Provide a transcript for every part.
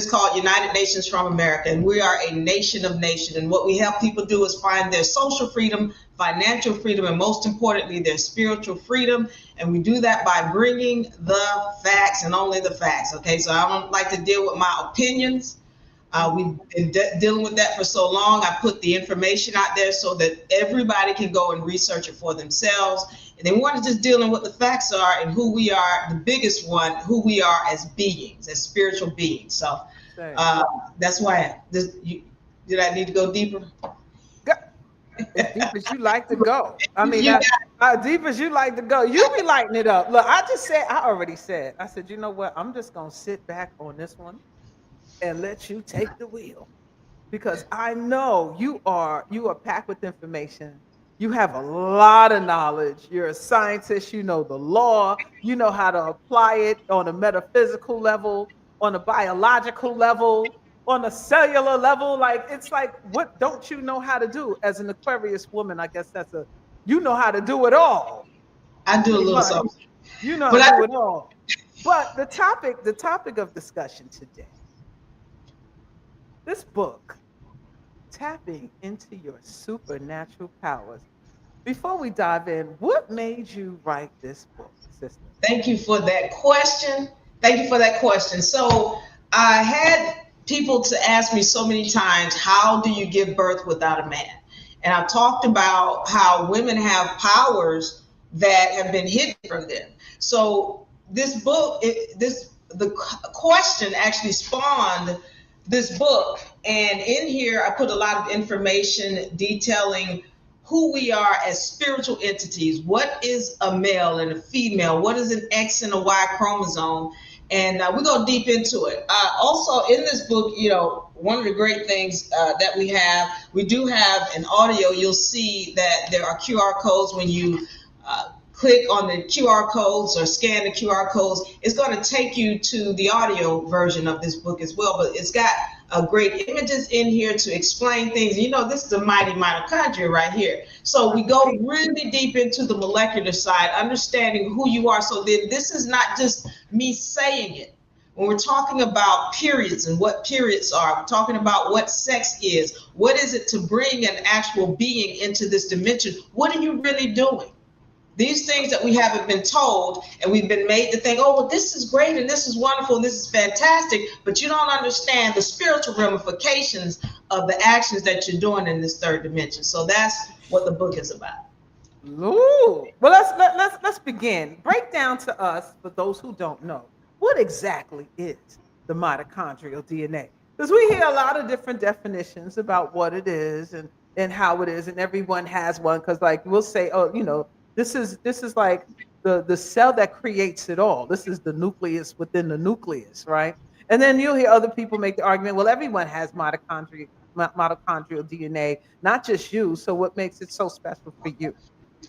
is called United Nations from America, and we are a nation of nations. And what we help people do is find their social freedom, financial freedom, and most importantly, their spiritual freedom. And we do that by bringing the facts and only the facts. Okay, so I don't like to deal with my opinions. We've been dealing with that for so long. I put the information out there so that everybody can go and research it for themselves. And then we're just dealing with the facts are and who we are, the biggest one, who we are as beings, as spiritual beings. So that's why did I need to go deeper? As deep as you like to go. I mean, deep as you like to go. You be lighting it up. Look, I already said, I said, you know what? I'm just going to sit back on this one and let you take the wheel, because I know you are packed with information. You have a lot of knowledge. You're a scientist. You know the law. You know how to apply it on a metaphysical level, on a biological level, on a cellular level. Like, it's like, what don't you know how to do? As an Aquarius woman, I guess you know how to do it all. I do a little something. You know how to do it all. But the topic of discussion today, this book, Tapping into Your Supernatural Powers. Before we dive in, what made you write this book, sister? Thank you for that question. So I had people to ask me so many times, how do you give birth without a man? And I've talked about how women have powers that have been hidden from them. So this book, the question actually spawned this book, and in here I put a lot of information detailing who we are as spiritual entities. What is a male and a female? What is an X and a Y chromosome? And we go deep into it. Also in this book, one of the great things that we do have an audio. You'll see that there are QR codes. When you click on the QR codes or scan the QR codes, it's going to take you to the audio version of this book as well. But it's got great images in here to explain things. This is a mighty mitochondria right here. So we go really deep into the molecular side, understanding who you are. So then this is not just me saying it. When we're talking about periods and what periods are, we're talking about what sex is. What is it to bring an actual being into this dimension? What are you really doing? These things that we haven't been told, and we've been made to think, oh, well, this is great and this is wonderful and this is fantastic, but you don't understand the spiritual ramifications of the actions that you're doing in this third dimension. So that's what the book is about. Ooh. Well, let's begin. Break down to us, for those who don't know, what exactly is the mitochondrial DNA? Because we hear a lot of different definitions about what it is and how it is, and everyone has one. Because like we'll say, oh, this is like the cell that creates it all. This is the nucleus within the nucleus, right? And then you'll hear other people make the argument, well, everyone has mitochondrial DNA, not just you. So what makes it so special for you?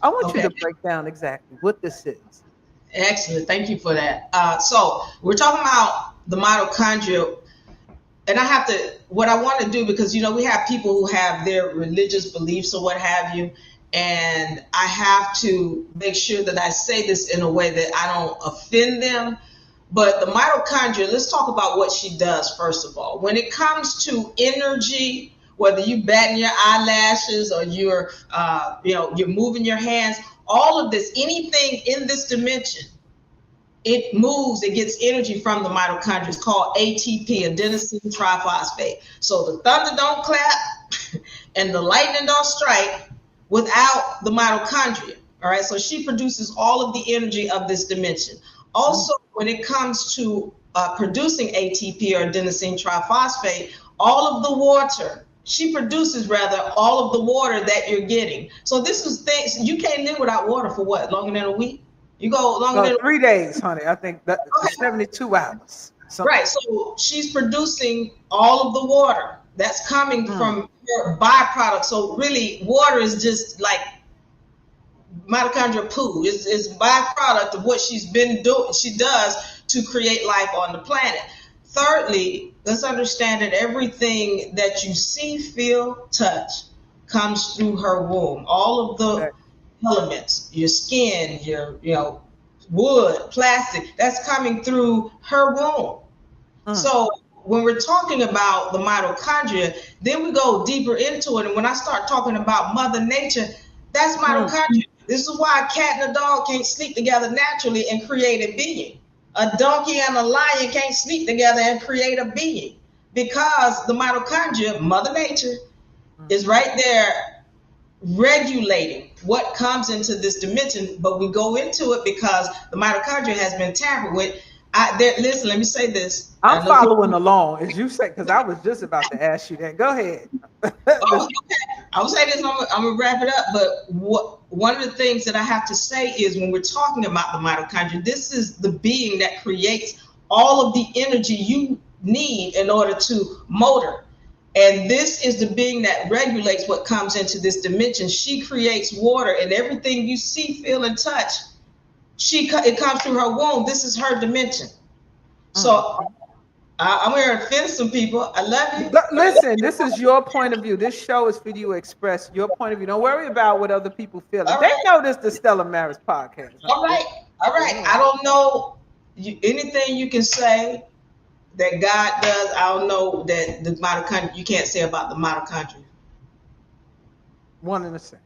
I want you to break down exactly what this is. Excellent. Thank you for that. So we're talking about the mitochondria. And what I want to do, because, we have people who have their religious beliefs or what have you. And I have to make sure that I say this in a way that I don't offend them. But the mitochondria, let's talk about what she does, first of all. When it comes to energy, whether you batting your eyelashes or you're moving your hands, all of this, anything in this dimension, it moves, it gets energy from the mitochondria. It's called ATP, adenosine triphosphate. So the thunder don't clap and the lightning don't strike without the mitochondria. All right, so she produces all of the energy of this dimension. Also, when it comes to producing ATP or adenosine triphosphate, all of the water, she produces rather all of the water that you're getting. So this is things, you can't live without water for what, longer than a week? You go longer than 3 days, honey. I think that 72 hours. Something. Right, so she's producing all of the water that's coming from her byproduct. So really, water is just like mitochondrial poo. It's byproduct of what she's been doing. She does to create life on the planet. Thirdly, let's understand that everything that you see, feel, touch comes through her womb. All of the elements, your skin, your wood, plastic, that's coming through her womb. So when we're talking about the mitochondria, then we go deeper into it. And when I start talking about Mother Nature, that's mitochondria. This is why a cat and a dog can't sleep together naturally and create a being. A donkey and a lion can't sleep together and create a being, because the mitochondria, Mother Nature, is right there regulating what comes into this dimension. But we go into it because the mitochondria has been tampered with. Listen, let me say this. I'm following along, as you say, because I was just about to ask you that. Go ahead. Okay. I will say this, I'm gonna wrap it up. But one of the things that I have to say is, when we're talking about the mitochondria, this is the being that creates all of the energy you need in order to motor. And this is the being that regulates what comes into this dimension. She creates water, and everything you see, feel, and touch, it comes through her womb. This is her dimension. So I'm here to offend some people. I love you. Listen, this is your point of view. This show is for you to express your point of view. Don't worry about what other people feel. They know this is the Stellar Marriage Podcast. All right. I don't know anything you can say that God does. I don't know that the mitochondria, you can't say about the mitochondria. One and the same.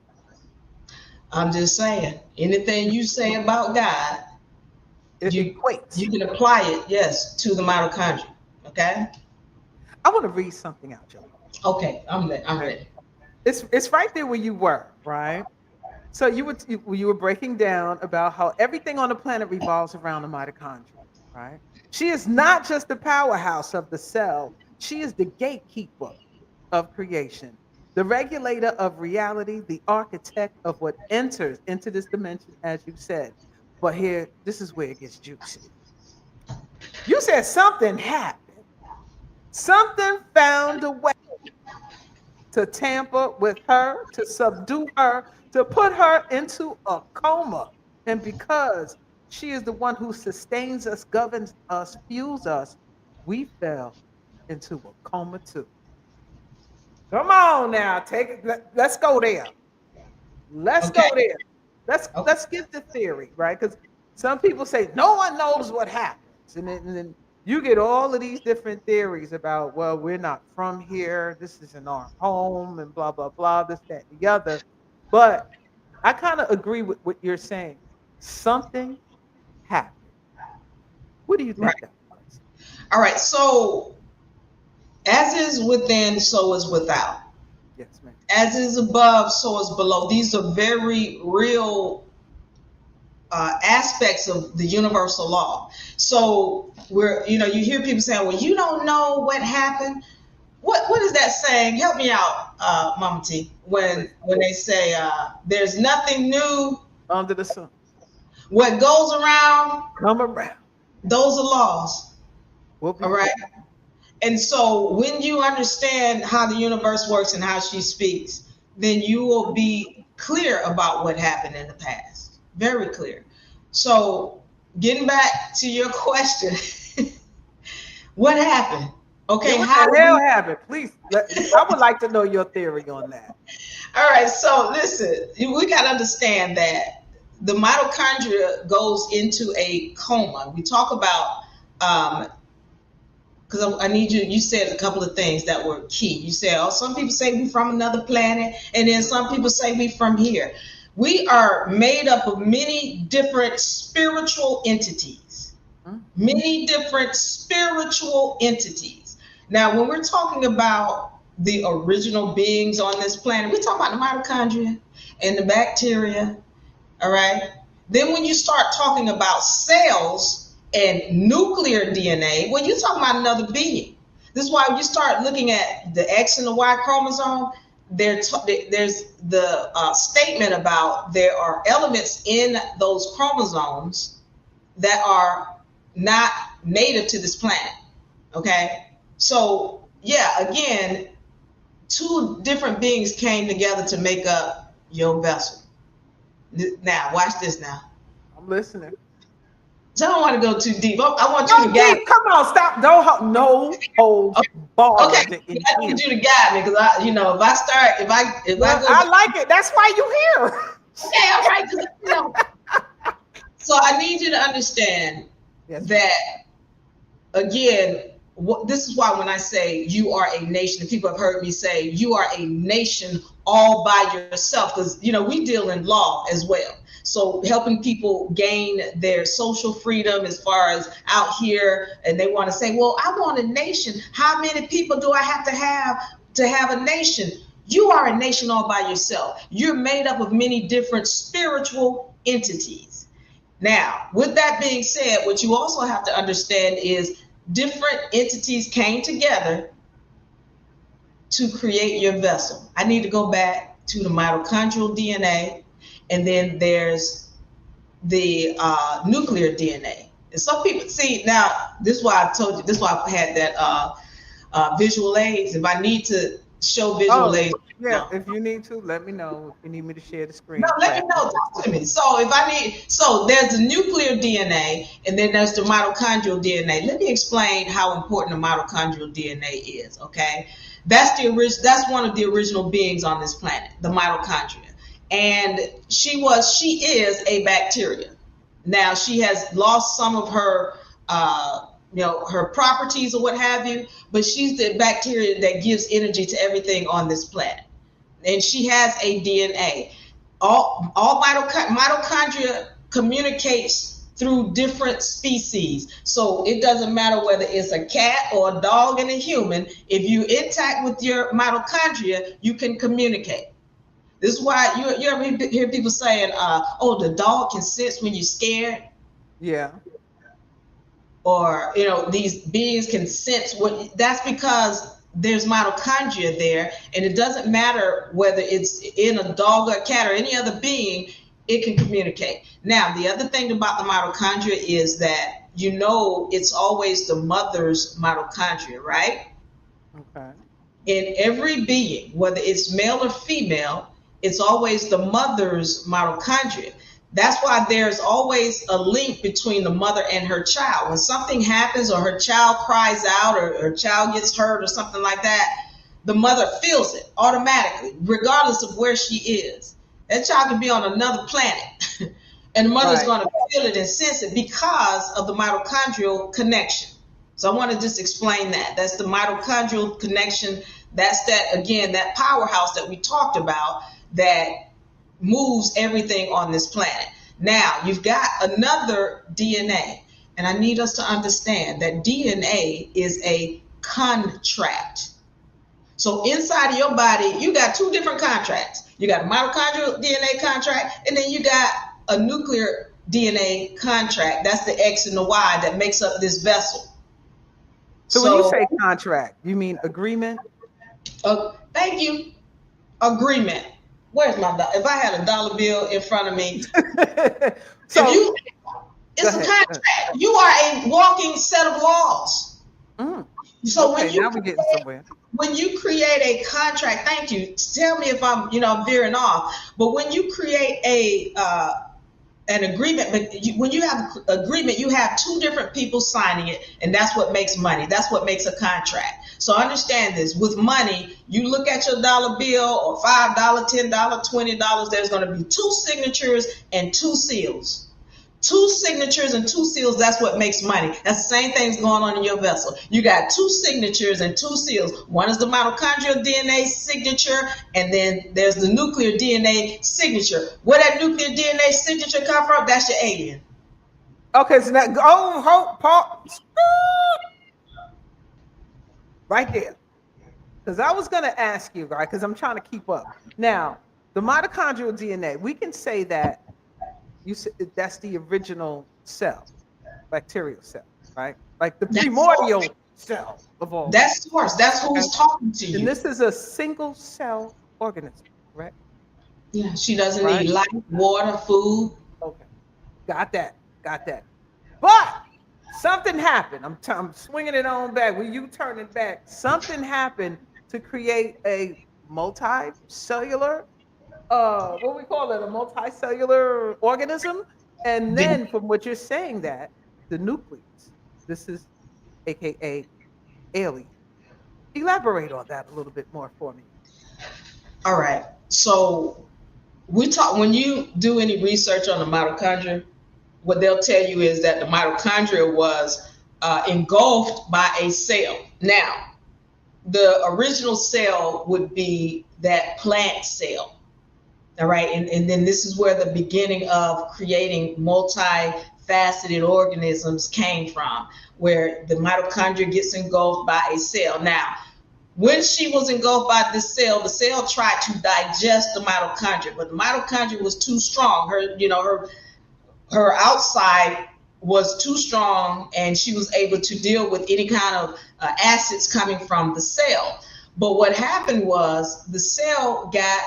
I'm just saying, anything you say about God, you can apply it, yes, to the mitochondria. Okay. I want to read something out, Joe. Okay, I'm ready. It's right there where you were, right? So you were breaking down about how everything on the planet revolves around the mitochondria, right? She is not just the powerhouse of the cell. She is the gatekeeper of creation, the regulator of reality, the architect of what enters into this dimension, as you said. But here, this is where it gets juicy. You said something happened. Something found a way to tamper with her, to subdue her, to put her into a coma. And because she is the one who sustains us, governs us, fuels us, we fell into a coma too. Come on now, take it. Let's go there. Let's go there. Let's get the theory, right? Because some people say no one knows what happens, and then you get all of these different theories about, well, we're not from here, this isn't our home, and blah blah blah, this, that, and the other. But I kind of agree with what you're saying. Something happened. What do you think that was? All right, so as is within, so is without. Yes, ma'am. As is above, so is below. These are very real aspects of the universal law. So you hear people saying, well, you don't know what happened. What is that saying? Help me out, Mama T. When they say there's nothing new under the sun. What goes around come around. Those are laws. All right. And so when you understand how the universe works and how she speaks, then you will be clear about what happened in the past. Very clear. So getting back to your question, what happened? Okay, what the hell happened? Please, I would like to know your theory on that. All right, so listen, we got to understand that the mitochondria goes into a coma. We talk about, because I need you said a couple of things that were key. You said, some people say we from another planet, and then some people say we from here. We are made up of many different spiritual entities. Many different spiritual entities. Now, when we're talking about the original beings on this planet, we talk about the mitochondria and the bacteria, all right? Then when you start talking about cells and nuclear DNA, well, you're talking about another being. This is why when you start looking at the X and the Y chromosome, there's the statement about there are elements in those chromosomes that are not native to this planet, okay? So, yeah, again, two different beings came together to make up your vessel. Now, watch this now. I'm listening. So I don't want to go too deep. I want you to guide me. Come on, stop. No hold bar. Okay, I need you to guide me because if I start, if I go, I like it. That's why you here. Okay, all right. So I need you to understand that, again, this is why when I say you are a nation, and people have heard me say you are a nation all by yourself, because we deal in law as well. So helping people gain their social freedom as far as out here, and they want to say, well, I want a nation. How many people do I have to have a nation? You are a nation all by yourself. You're made up of many different spiritual entities. Now, with that being said, what you also have to understand is different entities came together to create your vessel. I need to go back to the mitochondrial DNA, and then there's the nuclear DNA. And some people see, now this is why I told you, this is why I had that visual aids. If I need to show visual aids. Yeah, if you need to, let me know. If you need me to share the screen. No, let me know. Talk to me. So there's the nuclear DNA, and then there's the mitochondrial DNA. Let me explain how important the mitochondrial DNA is. Okay, that's one of the original beings on this planet, the mitochondria, and she is a bacteria. Now she has lost some of her her properties or what have you, but she's the bacteria that gives energy to everything on this planet. And she has a DNA. All mitochondria communicates through different species. So it doesn't matter whether it's a cat or a dog and a human. If you intact with your mitochondria, you can communicate. This is why you ever hear people saying, oh, the dog can sense when you're scared. Yeah. Or, these beings can sense that's because there's mitochondria there, and it doesn't matter whether it's in a dog or a cat or any other being, it can communicate. Now, the other thing about the mitochondria is that, it's always the mother's mitochondria, right? Okay. In every being, whether it's male or female, it's always the mother's mitochondria. That's why there's always a link between the mother and her child. When something happens or her child cries out or her child gets hurt or something like that, the mother feels it automatically, regardless of where she is. That child can be on another planet and the mother's going to feel it and sense it because of the mitochondrial connection. So I want to just explain that. That's the mitochondrial connection. That's that powerhouse that we talked about that moves everything on this planet. Now, you've got another DNA, and I need us to understand that DNA is a contract. So inside of your body, you got two different contracts. You got a mitochondrial DNA contract, and then you got a nuclear DNA contract. That's the X and the Y that makes up this vessel. So when you say contract, you mean agreement? Thank you. Agreement. Where's my dollar? If I had a dollar bill in front of me, it's a contract. You are a walking set of laws. So when you create a contract, thank you. Tell me if I'm veering off. But when you create an agreement, when you have agreement, you have two different people signing it, and that's what makes money. That's what makes a contract. So understand this. With money, you look at your dollar bill or $5, $10, $20, there's going to be two signatures and two seals. Two signatures and two seals, that's what makes money. That's the same thing's going on in your vessel. You got two signatures and two seals. One is the mitochondrial DNA signature, and then there's the nuclear DNA signature. Where that nuclear DNA signature come from, that's your alien. Okay, so now, pause. Right there. Because I was going to ask you, right, because I'm trying to keep up. Now, the mitochondrial DNA, we can say that that's the original cell, bacterial cell, right? Like the primordial cell of all. That's source. That's who's talking to you. And this is a single cell organism, right? Yeah, she doesn't need light, water, food. Okay, got that. But something happened. I'm swinging it on back. When you turn it back, something happened to create a multicellular, what we call it, a multicellular organism. And then from what you're saying, that the nucleus, this is AKA alien. Elaborate on that a little bit more for me. All right. So when you do any research on the mitochondria, what they'll tell you is that the mitochondria was engulfed by a cell. Now, the original cell would be that plant cell. All right. And then this is where the beginning of creating multifaceted organisms came from, where the mitochondria gets engulfed by a cell. Now, when she was engulfed by this cell, the cell tried to digest the mitochondria, but the mitochondria was too strong. Her outside was too strong, and she was able to deal with any kind of acids coming from the cell. But what happened was the cell got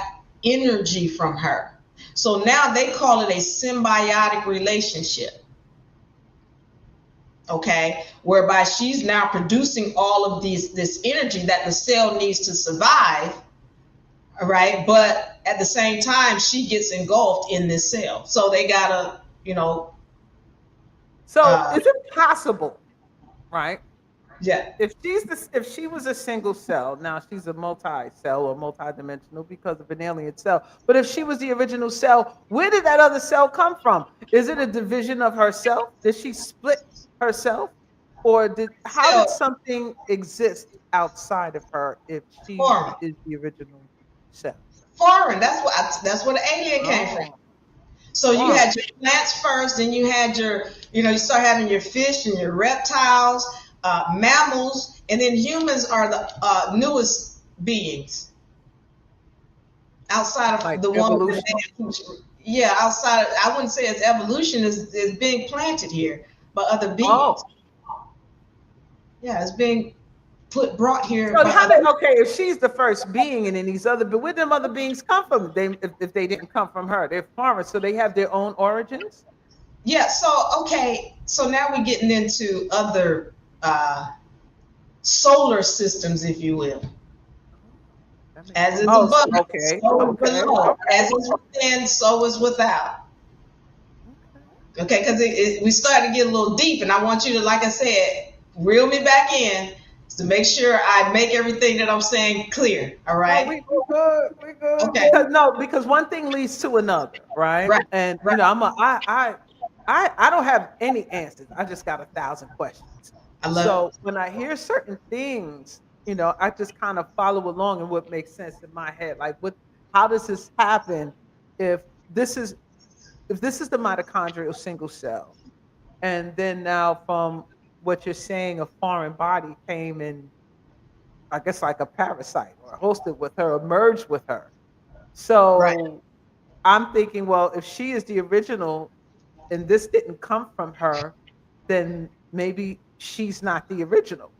energy from her. So now they call it a symbiotic relationship. Okay, whereby she's now producing all of this energy that the cell needs to survive. All right, but at the same time, she gets engulfed in this cell. So they gotta, So is it possible, right? Yeah. If she was a single cell, now she's a multi-cell or multi-dimensional because of an alien cell. But if she was the original cell, where did that other cell come from? Is it a division of herself? Did she split herself? Or how did something exist outside of her if she is the original cell? Foreign. That's where the alien came from. So you had your plants first, then you had your, you start having your fish and your reptiles, mammals, and then humans are the newest beings outside of like the evolution. one. Yeah, outside. I wouldn't say it's evolution is being planted here by other beings. Oh. Yeah, it's being brought here. So if she's the first being, and then these other, but where them other beings come from? If they didn't come from her, they're foreign, so they have their own origins. Yeah. So now we're getting into other solar systems, if you will. As is above, so below. As is within, so is without. Okay, because we started to get a little deep, and I want you to, like I said, reel me back in to make sure I make everything that I'm saying clear. All right. Oh, we good. Okay. Because one thing leads to another, right? And I don't have any answers. I just got 1,000 questions. When I hear certain things, I just kind of follow along in what makes sense in my head. Like, how does this happen if this is the mitochondrial single cell, and then now from what you're saying, a foreign body came in, I guess like a parasite or hosted with her, or merged with her. So I'm thinking, well, if she is the original and this didn't come from her, then maybe she's not the original.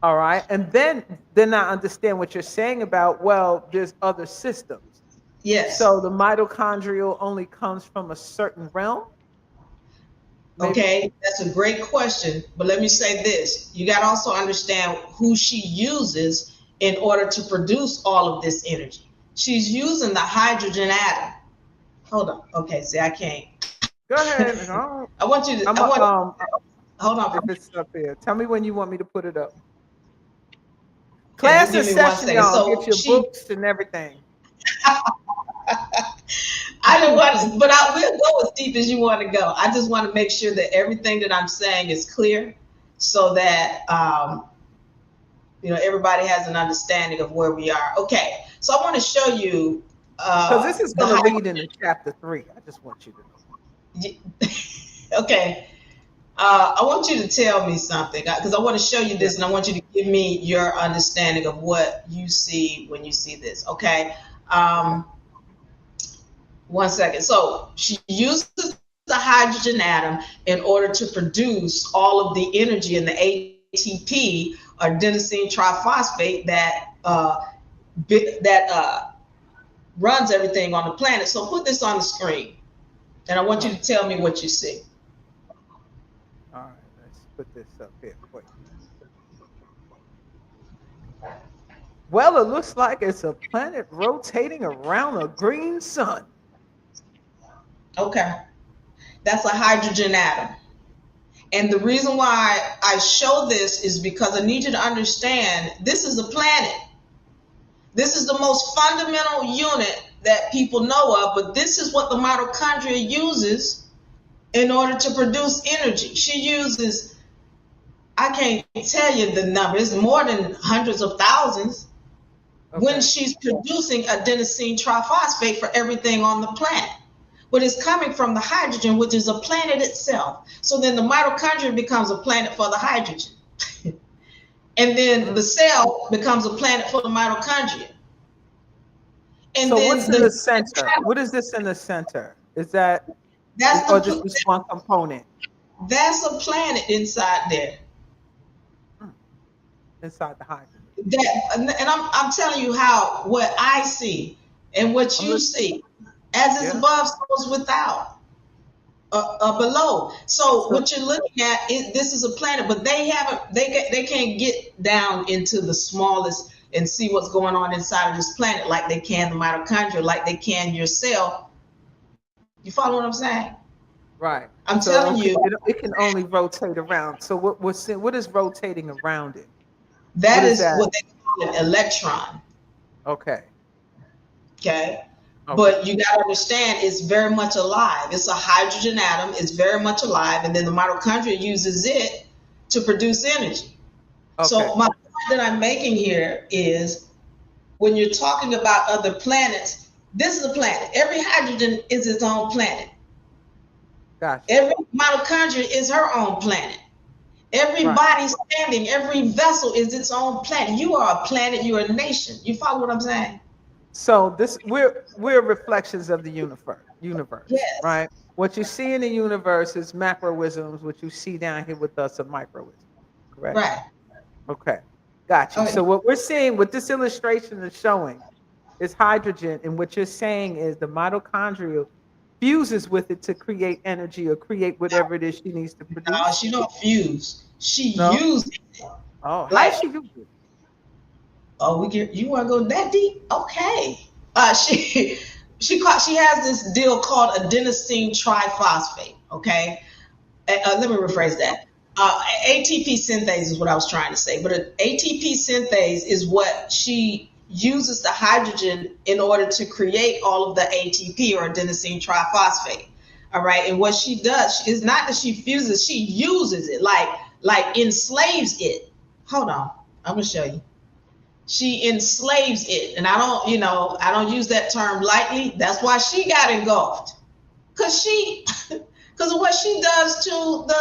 All right. And then I understand what you're saying about, well, there's other systems. Yes. So the mitochondrial only comes from a certain realm. Maybe. Okay, that's a great question. But let me say this. You got to also understand who she uses in order to produce all of this energy. She's using the hydrogen atom. Hold on. Okay, see, I can't. Go ahead. I want you to. Hold on. If it's up there, tell me when you want me to put it up. Class is session, y'all. So get your books and everything. I don't want, but I will go as deep as you want to go. I just want to make sure that everything that I'm saying is clear, so that everybody has an understanding of where we are. Okay, so I want to show you. Because this is going to lead into chapter 3. I just want you to know. Okay. I want you to tell me something, because I want to show you this, and I want you to give me your understanding of what you see when you see this. Okay. 1 second. So she uses the hydrogen atom in order to produce all of the energy in the ATP, or adenosine triphosphate, that runs everything on the planet. So put this on the screen, and I want you to tell me what you see. All right, let's put this up here for you. Well, it looks like it's a planet rotating around a green sun. Okay, that's a hydrogen atom. And the reason why I show this is because I need you to understand this is a planet. This is the most fundamental unit that people know of, but this is what the mitochondria uses in order to produce energy. She uses I can't tell you the number. It's more than hundreds of thousands. Okay. When she's producing adenosine triphosphate for everything on the planet. But it's coming from the hydrogen, which is a planet itself. So then the mitochondria becomes a planet for the hydrogen. And then the cell becomes a planet for the mitochondria. And so then what's in the center? What is this in the center? Is that, or just this one component? That's a planet inside there. Inside the hydrogen. And I'm telling you how, what I see and what you see. As is above, so is without, below. So what you're looking at is, this is a planet, but they can't get down into the smallest and see what's going on inside of this planet like they can the mitochondria, like they can your cell. You follow what I'm saying? Right. I'm telling you, it can only rotate around. So what is rotating around it? That is what they call an electron. Okay. Okay. But you got to understand, it's very much alive. It's a hydrogen atom. It's very much alive. And then the mitochondria uses it to produce energy. Okay. So my point that I'm making here is, when you're talking about other planets, this is a planet. Every hydrogen is its own planet. Gotcha. Every mitochondria is her own planet. Every body standing, every vessel is its own planet. You are a planet. You are a nation. You follow what I'm saying? So we're reflections of the universe, yes. Right? What you see in the universe is macroisms. What you see down here with us are microisms, correct? Right. Okay, got you. Okay. So what we're seeing, what this illustration is showing, is hydrogen, and what you're saying is the mitochondria fuses with it to create energy or create whatever it is she needs to produce. No, she don't fuse. She uses it. Oh, how does she use it? Oh, you want to go that deep? Okay. She has this deal called adenosine triphosphate. Okay. Let me rephrase that. ATP synthase is what I was trying to say, but ATP synthase is what she uses the hydrogen in order to create all of the ATP, or adenosine triphosphate. All right. And what she does is not that she fuses, she uses it, like enslaves it. Hold on. I'm going to show you. She enslaves it. And I don't use that term lightly. That's why she got engulfed. Because of what she does to the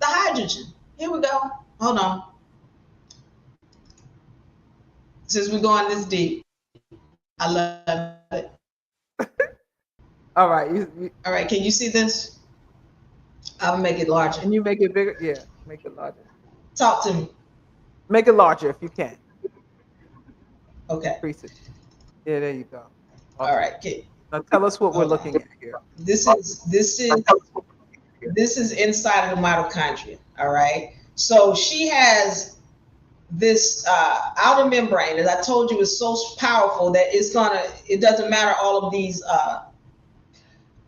hydrogen. Here we go. Hold on. Since we're going this deep, I love it. All right. All right. Can you see this? I'll make it larger. Can you make it bigger? Yeah, make it larger. Talk to me. Make it larger if you can. Okay. Increase it. Yeah, there you go. All right. Okay. Now tell us what we're looking at here. This is inside of the mitochondria. All right. So she has this outer membrane, as I told you, is so powerful that it doesn't matter all of these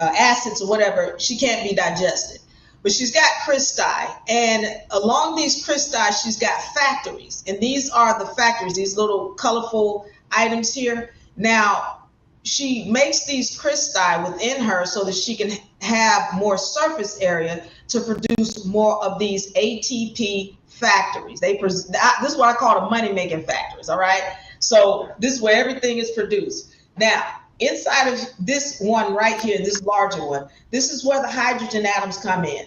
acids or whatever, she can't be digested. But she's got cristae, and along these cristae, she's got factories. And these are the factories, these little colorful items here. Now, she makes these cristae within her so that she can have more surface area to produce more of these ATP factories. This is what I call the money-making factories, all right? So this is where everything is produced. Now, inside of this one right here, this larger one, this is where the hydrogen atoms come in.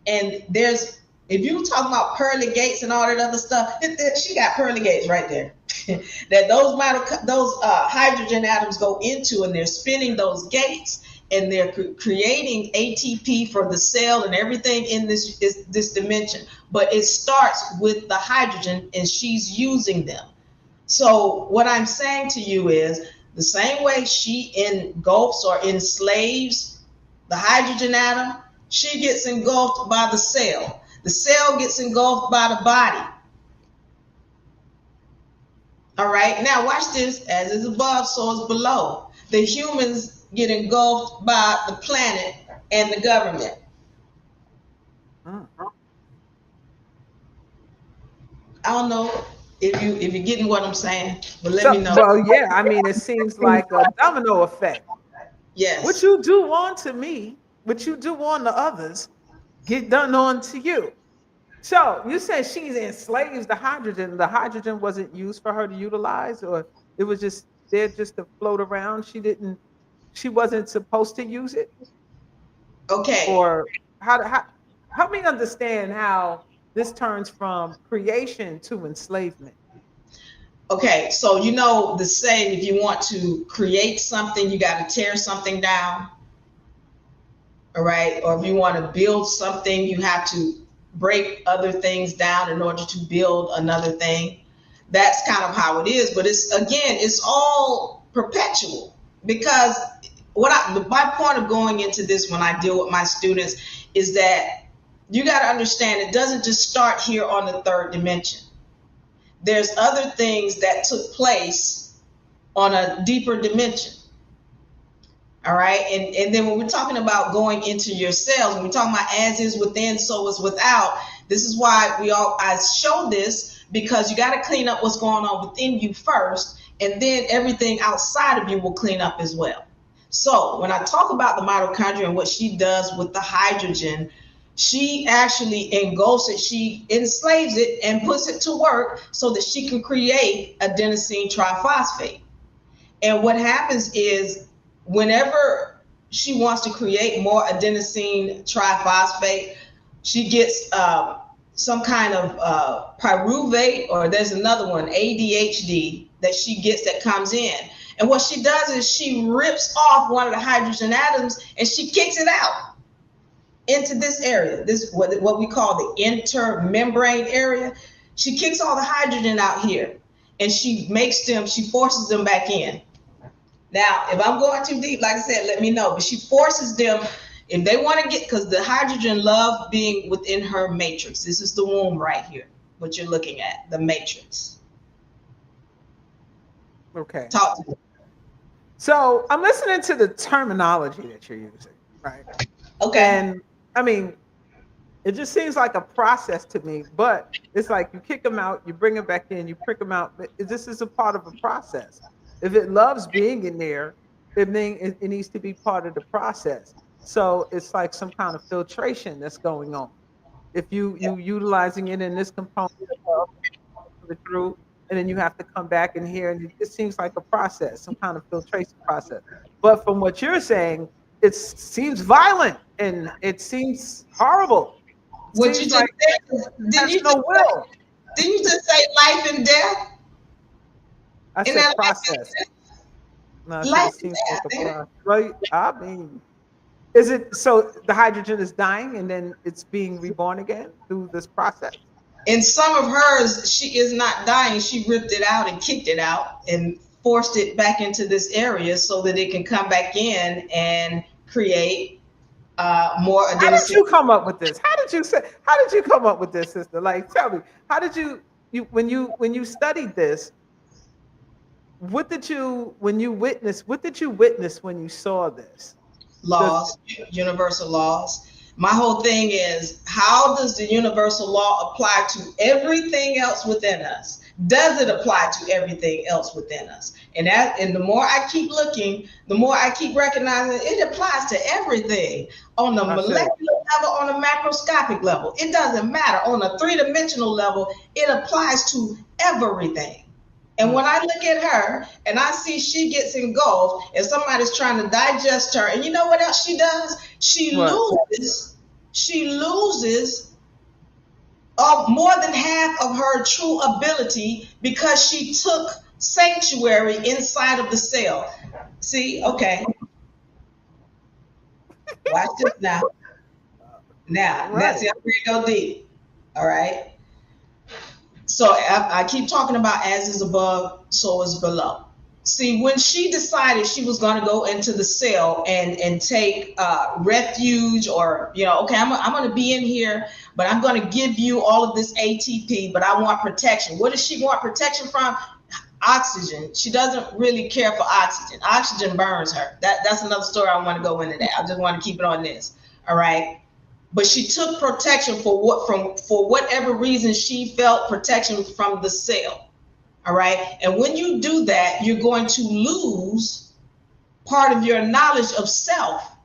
And if you were talking about pearly gates and all that other stuff, she got pearly gates right there. That those hydrogen atoms go into, and they're spinning those gates, and they're creating ATP for the cell and everything in this dimension. But it starts with the hydrogen, and she's using them. So what I'm saying to you is, the same way she engulfs or enslaves the hydrogen atom, she gets engulfed by the cell. The cell gets engulfed by the body. All right, now watch this. As is above, so is below. The humans get engulfed by the planet and the government. I don't know if you're getting what I'm saying, but let me know. Well, yeah, I mean, it seems like a domino effect. Yes. What you do on to me, what you do on to others, get done on to you. So you said she enslaves the hydrogen. The hydrogen wasn't used for her to utilize, or it was just there just to float around. She wasn't supposed to use it, Okay. or how help me understand how this turns from creation to enslavement. Okay, so you know the saying, if you want to create something, you got to tear something down, all right? Or if you want to build something, you have to break other things down in order to build another thing. That's kind of how it is, but it's again, it's all perpetual because my point of going into this when I deal with my students is that you got to understand it doesn't just start here on the third dimension. There's other things that took place on a deeper dimension. All right. And then when we're talking about going into your cells, when we're talking about as is within, so is without, this is why I show this, because you got to clean up what's going on within you first, and then everything outside of you will clean up as well. So when I talk about the mitochondria and what she does with the hydrogen, she actually engulfs it, she enslaves it and puts it to work so that she can create adenosine triphosphate. And what happens is whenever she wants to create more adenosine triphosphate, she gets some kind of pyruvate, or there's another one, ADHD, that she gets that comes in. And what she does is she rips off one of the hydrogen atoms and she kicks it out into this area, this what we call the intermembrane area. She kicks all the hydrogen out here and she forces them back in. Now, if I'm going too deep, like I said, let me know. But she forces them, if they want to get, because the hydrogen love being within her matrix. This is the womb right here, what you're looking at, the matrix. Okay. Talk to me. So I'm listening to the terminology that you're using, right? Okay. And I mean, it just seems like a process to me, but it's like you kick them out, you bring them back in, you prick them out. But this is a part of a process. If it loves being in there, it needs to be part of the process. So it's like some kind of filtration that's going on. If you utilizing it in this component through, and then you have to come back in here, and it seems like a process, some kind of filtration process. But from what you're saying, it seems violent and it seems horrible. What you just said, didn't you just say life and death? I said process. No, it seems like a process, right? I mean, is it so the hydrogen is dying and then it's being reborn again through this process? In some of hers, she is not dying. She ripped it out and kicked it out and forced it back into this area so that it can come back in and create more adenosine. How did you come up with this? How did you come up with this, sister? Like, tell me, how did you when you studied this? What did you witness when you saw this? Laws, universal laws. My whole thing is, how does the universal law apply to everything else within us? Does it apply to everything else within us? And the more I keep looking, the more I keep recognizing it applies to everything on the molecular level, on a macroscopic level. It doesn't matter. On a three-dimensional level, it applies to everything. And when I look at her and I see she gets engulfed and somebody's trying to digest her, and you know what else she does? She loses more than half of her true ability because she took sanctuary inside of the cell. See, okay. Watch this now. Now, see, I'm going to go deep. All right. So I keep talking about as is above, so is below. See, when she decided she was going to go into the cell and take refuge, or, okay, I'm going to be in here, but I'm going to give you all of this ATP, but I want protection. What does she want protection from? Oxygen. She doesn't really care for oxygen. Oxygen burns her. That's another story. I want to go into that. I just want to keep it on this. All right. But she took protection for whatever reason she felt protection from the cell. All right. And when you do that, you're going to lose part of your knowledge of self,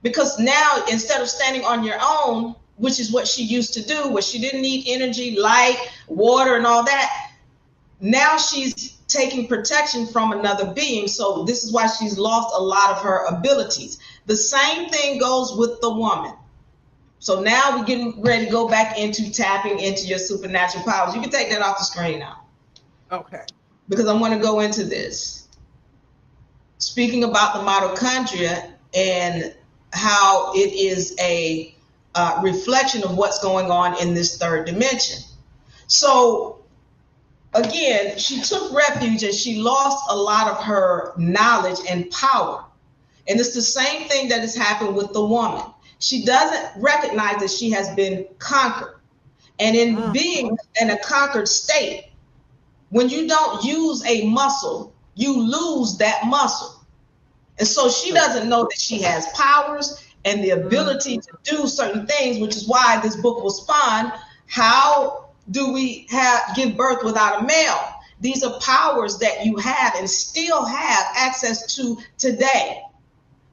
because now instead of standing on your own, which is what she used to do, where she didn't need energy, light, water, and all that. Now she's taking protection from another being. So this is why she's lost a lot of her abilities. The same thing goes with the woman. So now we're getting ready to go back into tapping into your supernatural powers. You can take that off the screen now. Okay. Because I want to go into this. Speaking about the mitochondria and how it is a reflection of what's going on in this third dimension. So again, she took refuge and she lost a lot of her knowledge and power. And it's the same thing that has happened with the woman. She doesn't recognize that she has been conquered. And in being in a conquered state, when you don't use a muscle, you lose that muscle. And so she doesn't know that she has powers and the ability to do certain things, which is why this book was spawned. How do we give birth without a male? These are powers that you have and still have access to today.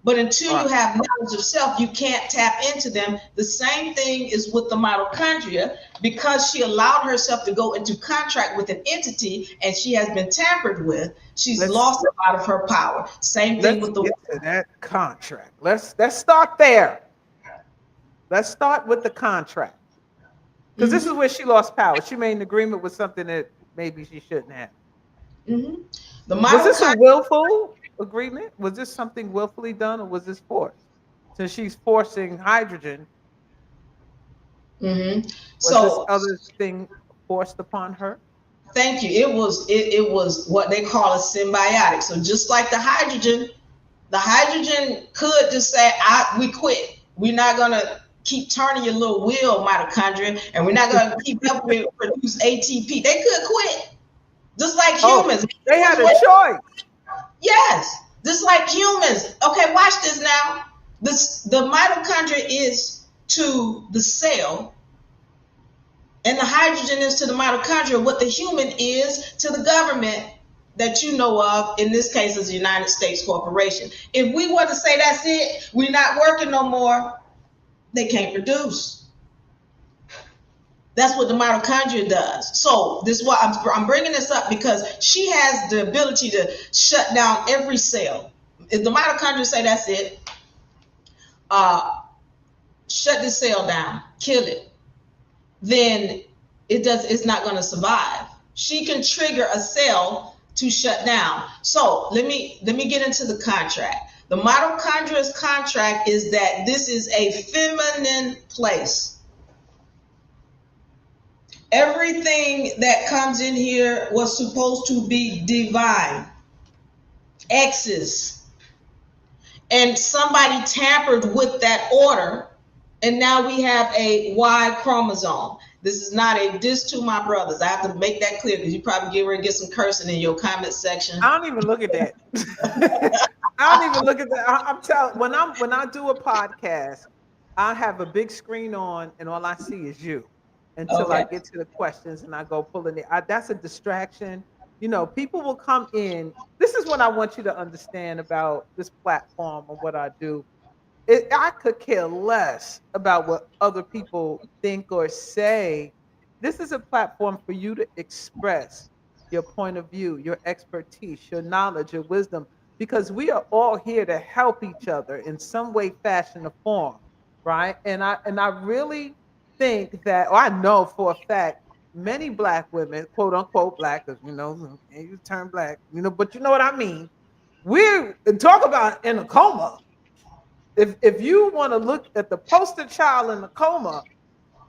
But until you have knowledge of self, you can't tap into them. The same thing is with the mitochondria. Because she allowed herself to go into contract with an entity and she has been tampered with, she's lost a lot of her power. Same thing with the woman. Let's get to that contract. Let's start there. Let's start with the contract. Because this is where she lost power. She made an agreement with something that maybe she shouldn't have. Was this a willful agreement? Was this something willfully done, or was this forced? So she's forcing hydrogen. Was this other thing forced upon her? Thank you. It was what they call a symbiotic. So just like the hydrogen could just say, we quit. We're not gonna keep turning your little wheel, mitochondria, and we're not gonna keep helping you produce ATP. They could quit. Just like humans. They had a choice. Yes, just like humans. Okay, watch this now. The mitochondria is to the cell, and the hydrogen is to the mitochondria what the human is to the government that you know of. In this case, is the United States Corporation. If we were to say that's it, we're not working no more, they can't produce. That's what the mitochondria does. So this is why I'm bringing this up, because she has the ability to shut down every cell. If the mitochondria say that's it, shut this cell down, kill it, then it's not going to survive. She can trigger a cell to shut down. So let me get into the contract. The mitochondria's contract is that this is a feminine place. Everything that comes in here was supposed to be divine. X's. And somebody tampered with that order, and now we have a Y chromosome. This is not a diss to my brothers. I have to make that clear, because you probably get ready to get some cursing in your comment section. I don't even look at that. I don't even look at that. I'm telling, when I do a podcast, I have a big screen on, and all I see is you until I get to the questions, and I go pulling it. That's a distraction. You know, people will come in. This is what I want you to understand about this platform and what I do. I could care less about what other people think or say. This is a platform for you to express your point of view, your expertise, your knowledge, your wisdom, because we are all here to help each other in some way, fashion, or form, right? And I really think that, or I know for a fact, many Black women, quote unquote Black, because you turn Black, but you know what I mean. We talk about in a coma. If you want to look at the poster child in the coma,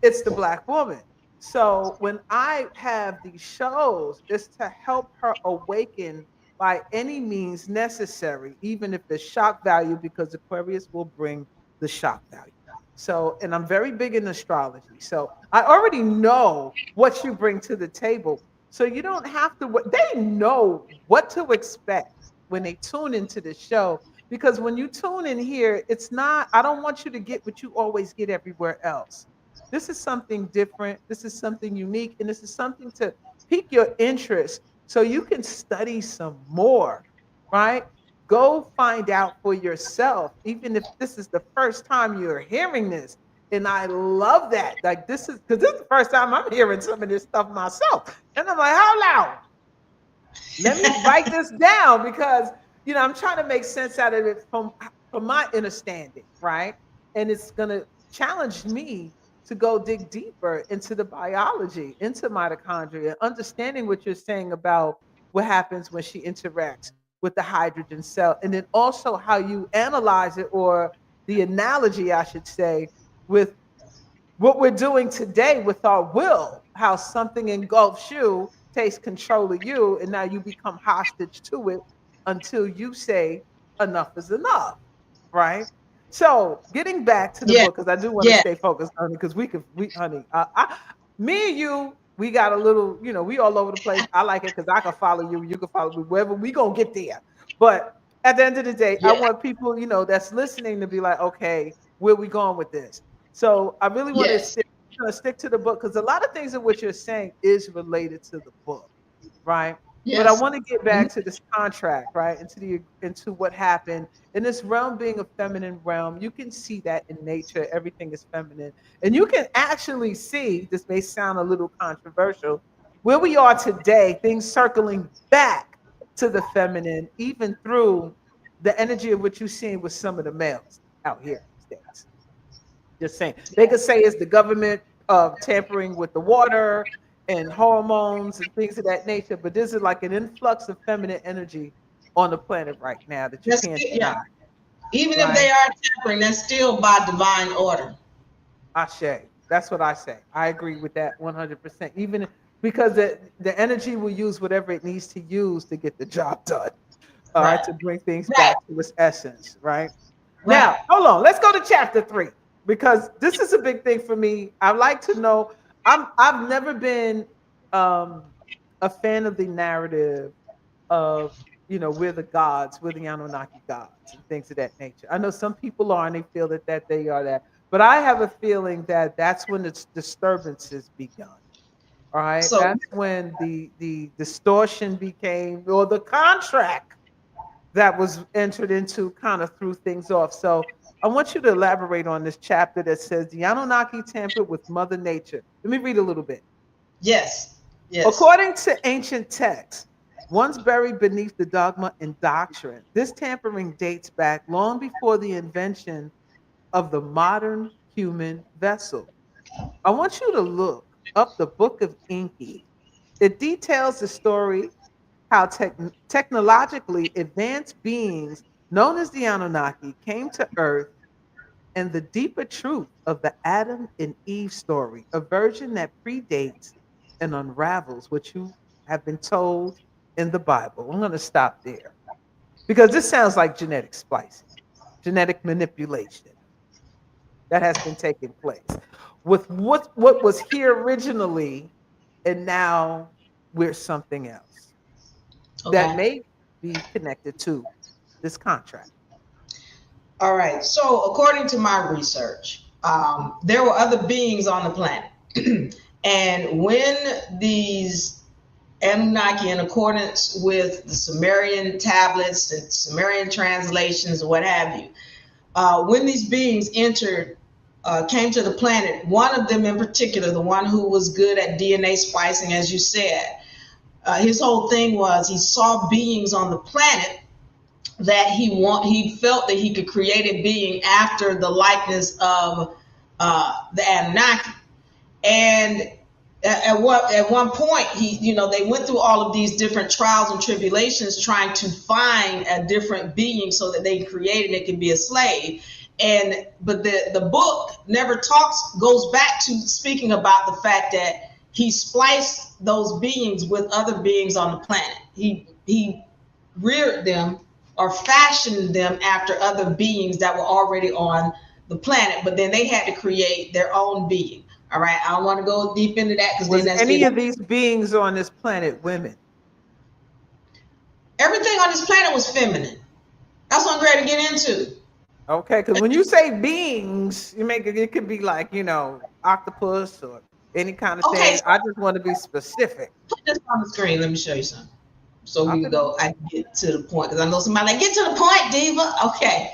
it's the Black woman. So when I have these shows, it's to help her awaken by any means necessary, even if it's shock value, because Aquarius will bring the shock value. So, and I'm very big in astrology. So I already know what you bring to the table. So you don't have to, they know what to expect when they tune into the show. Because when you tune in here, it's not, I don't want you to get what you always get everywhere else. This is something different. This is something unique. And this is something to pique your interest so you can study some more, right? Go find out for yourself. Even if this is the first time you're hearing this, And I love that. Like this is because this is the first time I'm hearing some of this stuff myself. And I'm like, hold on. Let me write this down because I'm trying to make sense out of it from my understanding, right? And it's gonna challenge me to go dig deeper into the biology, into mitochondria, understanding what you're saying about what happens when she interacts with the hydrogen cell, and then also how you analyze it, or the analogy, I should say, with what we're doing today with our will, how something engulfs you, takes control of you, and now you become hostage to it until you say enough is enough, right? So getting back to the Yeah, book, because I do want to yeah, stay focused, honey, because honey, me and you, we got a little, we all over the place. I like it because I can follow you, you can follow me, wherever we gonna get there. But at the end of the day, I yeah, want people, that's listening to be like, okay, where we going with this? So I really want to yes, stick to the book because a lot of things in what you're saying is related to the book, right? But I yes. want to get Mhm. back to this contract, right? Into what happened in this realm being a feminine realm. You can see that in nature, everything is feminine, and you can actually see. This may sound a little controversial. Where we are today, things circling back to the feminine, even through the energy of what you're seeing with some of the males out here these days. Just saying. They could say it's the government tampering with the water and hormones and things of that nature, but this is like an influx of feminine energy on the planet right now that you That's can't yeah. deny, Even if right? they are tampering, that's still by divine order. Ashe. That's what I say. I agree with that 100%. Even because the energy will use whatever it needs to use to get the job done. All right, Right, to bring things right, back to its essence, right? right. Now, hold on. Let's go to chapter 3 because this is a big thing for me. I like to know. I've never been um, a fan of the narrative of we're the gods, we're the Anunnaki gods, and things of that nature. I know some people are, and they feel that they are that, but I have a feeling that that's when the disturbances begun. All right, So that's when the distortion became, or the contract that was entered into kind of threw things off. So I want you to elaborate on this chapter that says the Anunnaki tampered with Mother Nature. Let me read a little bit. yes, yes. According to ancient texts, once buried beneath the dogma and doctrine, this tampering dates back long before the invention of the modern human vessel. I want you to look up the Book of Inky. It details the story how technologically advanced beings known as the Anunnaki came to Earth, and the deeper truth of the Adam and Eve story, a version that predates and unravels what you have been told in the Bible. I'm going to stop there because this sounds like genetic splicing, genetic manipulation that has been taking place with what was here originally, and now we're something else that Okay. may be connected to this contract. All right. So, according to my research, there were other beings on the planet. And when these Anunnaki, in accordance with the Sumerian tablets and Sumerian translations, or what have you, when these beings entered, came to the planet, one of them in particular, the one who was good at DNA splicing, as you said, his whole thing was he saw beings on the planet that he felt that he could create a being after the likeness of the Anunnaki. And at one point they went through all of these different trials and tribulations trying to find a different being so that they created it could be a slave. And but the book never goes back to speaking about the fact that he spliced those beings with other beings on the planet. He reared them or fashioned them after other beings that were already on the planet, but then they had to create their own being. All right, I don't want to go deep into that because then Was that's any getting of these beings on this planet women? everything on this planet was feminine. That's what I'm ready to get into. Okay, because when you say beings, you make it could be like, octopus or any kind of Okay, thing. so I just want to be specific. put this on the screen. Let me show you something. So we Pop can it on. go. I can get to the point because I know somebody like get to the point, Diva. Okay.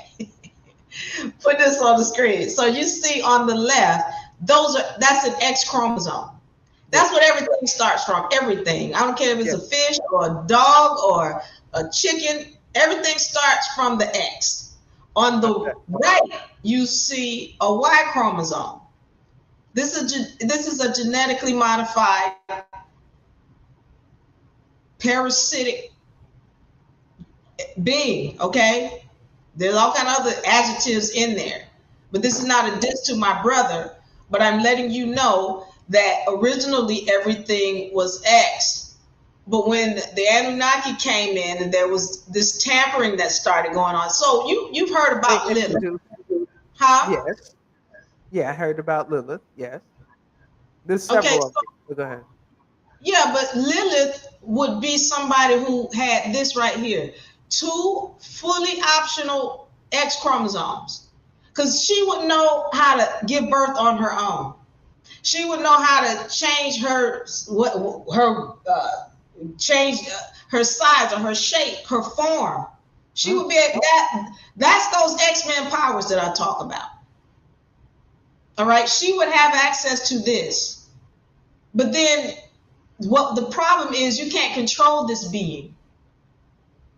Put this on the screen. So you see on the left, that's an X chromosome. That's what everything starts from. Everything. I don't care if it's a fish or a dog or a chicken. Everything starts from the X. On the right, you see a Y chromosome. This is a genetically modified parasitic being. Okay, there's all kind of other adjectives in there, but this is not a diss to my brother. But I'm letting you know that originally everything was X. But when the Anunnaki came in and there was this tampering that started going on. So you've heard about Lilith. Huh? Yes. Yeah, I heard about Lilith. Yes. There's several of them. Go ahead. Yeah, but Lilith would be somebody who had this right here. 2 fully optional X chromosomes. Because she would know how to give birth on her own. She would know how to change her size or her shape, her form. She would be that's those X-Men powers that I talk about. All right, she would have access to this. But then what the problem is, you can't control this being.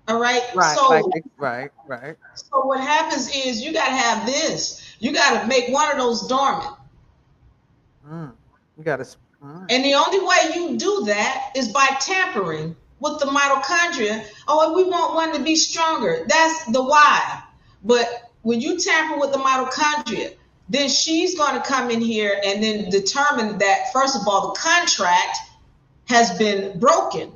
All right. Right. So what happens is you got to have this. You got to make one of those dormant. You got to. And the only way you do that is by tampering with the mitochondria. Oh, we want one to be stronger. That's the why. But when you tamper with the mitochondria, then she's going to come in here and then determine that, first of all, the contract has been broken.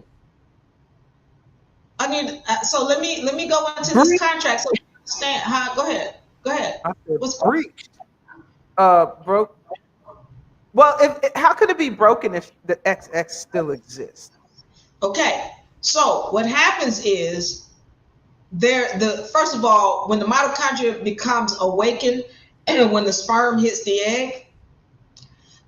So let me go into this contract so you understand. Go ahead. What's breached? Broke. Well, how could it be broken if the XX still exists? Okay, so what happens is first of all, when the mitochondria becomes awakened and when the sperm hits the egg,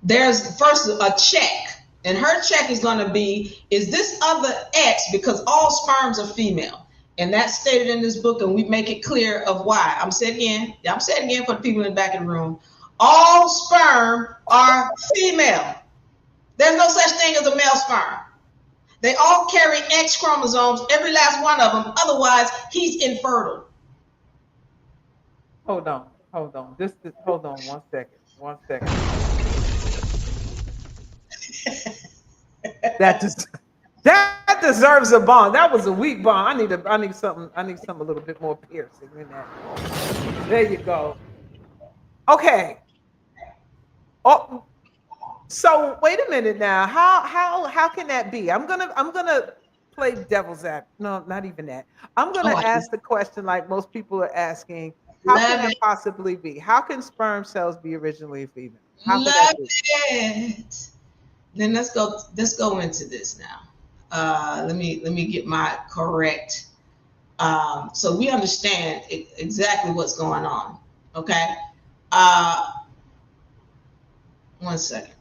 there's first a check. And her check is going to be, is this other X, because all sperms are female. And that's stated in this book, and we make it clear of why. I'm saying again for the people in the back of the room. All sperm are female. There's no such thing as a male sperm. They all carry X chromosomes, every last one of them. Otherwise, he's infertile. Hold on. Hold on 1 second. 1 second. That deserves a bond. That was a weak bond. I need something a little bit more piercing than that. There you go. Okay. Oh, so wait a minute now. How can that be? I'm gonna play devil's advocate. No, not even that. I'm gonna ask the question like most people are asking. How can it possibly be? How can sperm cells be originally female? How Love it. Then let's go into this now. Let me get my correct. So we understand exactly what's going on. Okay. 1 second.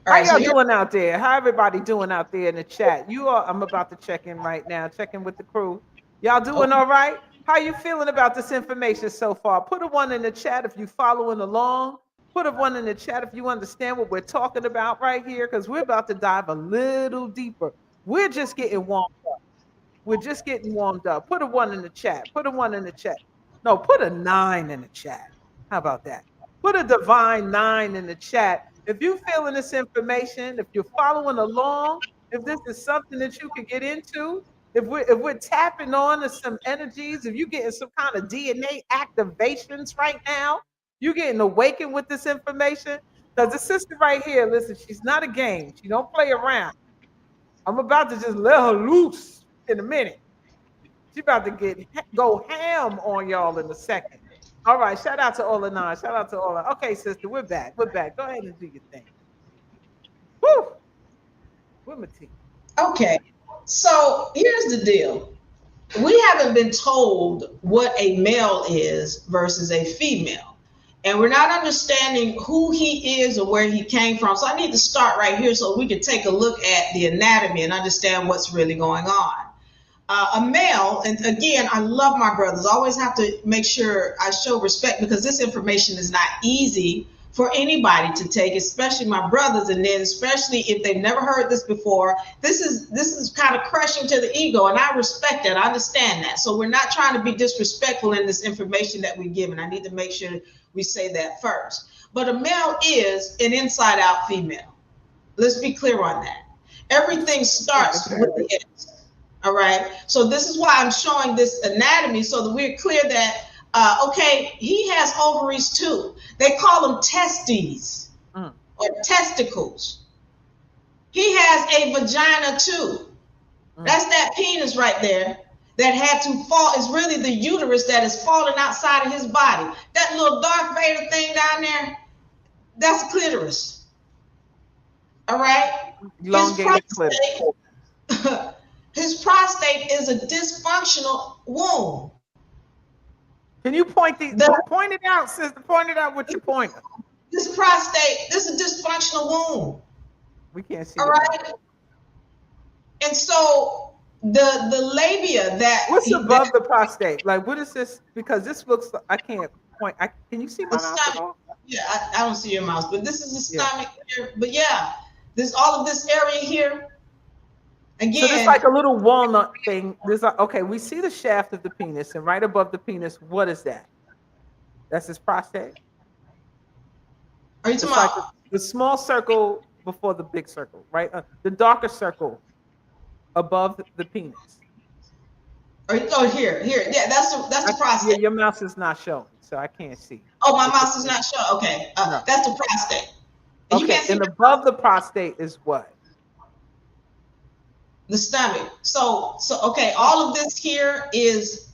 All right, how y'all doing out there? How everybody doing out there in the chat? I'm about to check in right now. Checking with the crew. Y'all doing all right? How you feeling about this information so far? Put a 1 in the chat if you're following along. Put a 1 in the chat if you understand what we're talking about right here, because we're about to dive a little deeper. We're just getting warmed up. Put a 1 in the chat. Put a 1 in the chat. No, put a 9 in the chat. How about that? Put a divine 9 in the chat. If you're feeling this information, if you're following along, if this is something that you can get into, if we're tapping on to some energies, if you're getting some kind of DNA activations right now, you're getting awakened with this information. Because the sister right here, listen, she's not a game. She don't play around. I'm about to just let her loose in a minute. She's about to go ham on y'all in a second. All right, shout out to all the nine. Shout out to all the. Okay, sister, we're back. Go ahead and do your thing. Woo! With my team. Okay, so here's the deal. We haven't been told what a male is versus a female. And we're not understanding who he is or where he came from. So I need to start right here so we can take a look at the anatomy and understand what's really going on. A male, and again, I love my brothers. I always have to make sure I show respect because this information is not easy for anybody to take, especially my brothers, and then especially if they've never heard this before. This is kind of crushing to the ego, and I respect that. I understand that. So we're not trying to be disrespectful in this information that we're giving. I need to make sure we say that first. But a male is an inside-out female. Let's be clear on that. Everything starts with the eggs. All right. So this is why I'm showing this anatomy so that we're clear that okay, he has ovaries too. They call them testes or testicles. He has a vagina too. That's that penis right there that had to fall. It's really the uterus that is falling outside of his body. That little Darth Vader thing down there, that's a clitoris. All right? Elongated clitoris. His prostate is a dysfunctional womb. Can you point it out, sister? Point it out with your pointer. This prostate, this is a dysfunctional womb. We can't see. All right. And so the labia that what's above the prostate? Like, what is this? Because this looks. I can't point. Can you see my mouth? Yeah, I don't see your mouth, but this is the stomach here. But yeah, this all of this area here. Again, so it's like a little walnut thing. There's okay, we see the shaft of the penis, and right above the penis, what is that? That's his prostate. Are you talking about like the small circle before the big circle, right? The darker circle above the penis. Oh, here. Yeah, that's the prostate. Yeah, your mouse is not showing, so I can't see. Oh, my mouse is not showing. Okay, no. That's the prostate. And okay, and above the prostate is what? The stomach. So okay, all of this here is,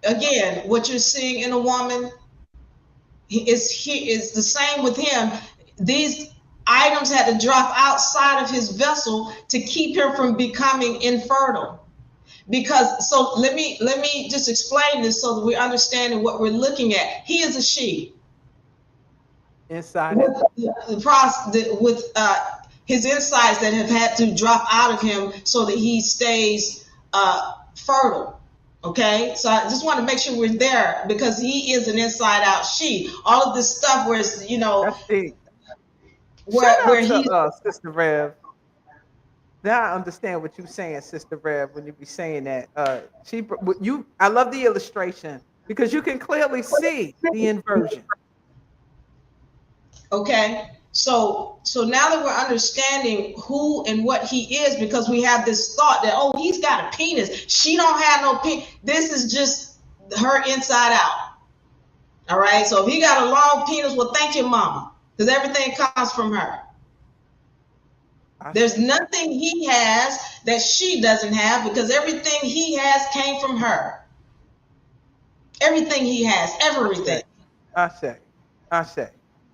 again, what you're seeing in a woman is the same with him. These items had to drop outside of his vessel to keep him from becoming infertile. Because, so let me just explain this so that we're understanding what we're looking at. He is a she. Inside with his insides that have had to drop out of him so that he stays fertile. Okay, so I just want to make sure we're there because he is an inside out she. All of this stuff where it's, you know, where he Sister Rev. Now I understand what you're saying, Sister Rev, when you be saying that. I love the illustration because you can clearly see the inversion. Okay. So now that we're understanding who and what he is, because we have this thought that, oh, he's got a penis. She don't have no penis. This is just her inside out. All right. So if he got a long penis, well, thank you, mama, because everything comes from her. There's nothing he has that she doesn't have because everything he has came from her. Everything he has, everything. I say.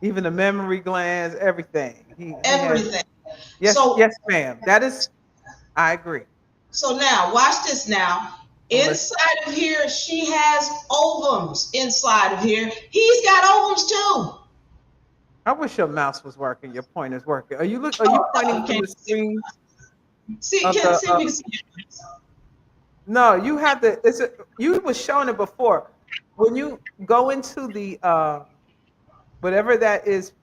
Even the memory glands, everything. Everything. Yes, yes, ma'am. That is, I agree. So now, watch this now. Inside of here, she has ovums inside of here. He's got ovums too. I wish your mouse was working, your pointer's working. Are you pointing to the screen? See, can we see it? No, you have to, you were showing it before. When you go into the whatever that is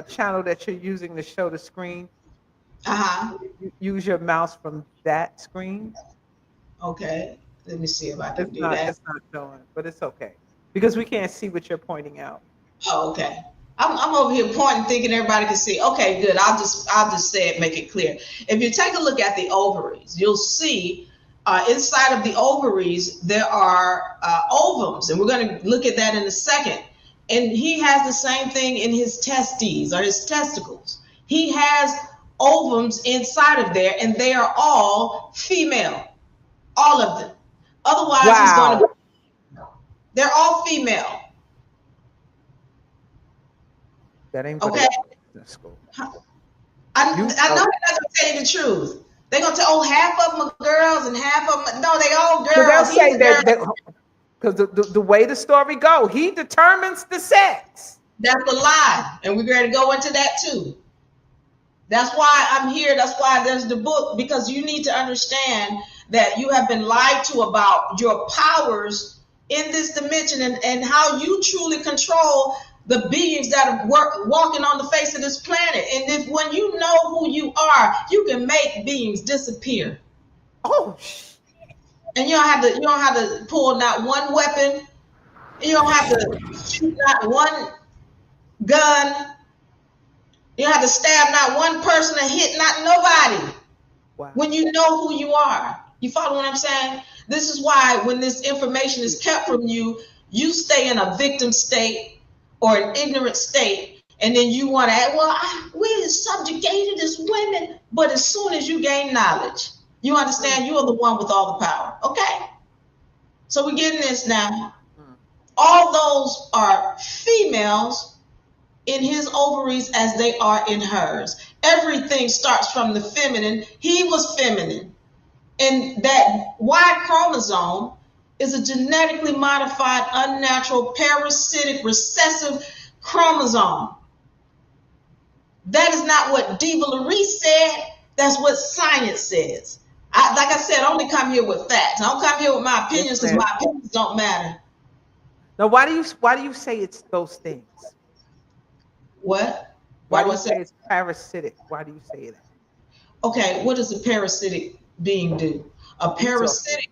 channel that you're using to show the screen, you use your mouse from that screen. Okay, let me see if I can do that. It's not showing, but it's okay because we can't see what you're pointing out. Oh, okay. I'm over here pointing, thinking everybody can see. Okay, good. I'll just say it, make it clear. If you take a look at the ovaries, you'll see inside of the ovaries there are ovums, and we're going to look at that in a second. And he has the same thing in his testes or his testicles. He has ovums inside of there, and they are all female, all of them. Otherwise, he's going to. They're all female. That ain't okay. I know they're not going to tell you the truth. They're going to tell, half of them are girls and half of them. No, they all girls. So they'll say that. Because the way the story go, he determines the sex. That's a lie, and we're going to go into that too. That's why I'm here. That's why there's the book, because you need to understand that you have been lied to about your powers in this dimension, and how you truly control the beings that are walking on the face of this planet. And if when you know who you are, you can make beings disappear. Oh, and you don't have to pull not one weapon. You don't have to shoot not one gun. You don't have to stab not one person and hit not nobody. wow. When you know who you are. You follow what I'm saying? This is why when this information is kept from you, you stay in a victim state or an ignorant state, and then you want to add, well, we're subjugated as women. But as soon as you gain knowledge, you understand you are the one with all the power. Okay? So we're getting this now. All those are females in his ovaries as they are in hers. Everything starts from the feminine. He was feminine. And that Y chromosome is a genetically modified, unnatural, parasitic, recessive chromosome. That is not what Diva Lyri said. That's what science says. Like I said, I only come here with facts. I don't come here with my opinions because my opinions don't matter. Now, why do you say it's those things? What? Why do you say it's parasitic? Why do you say that? Okay, what does a parasitic being do? A parasitic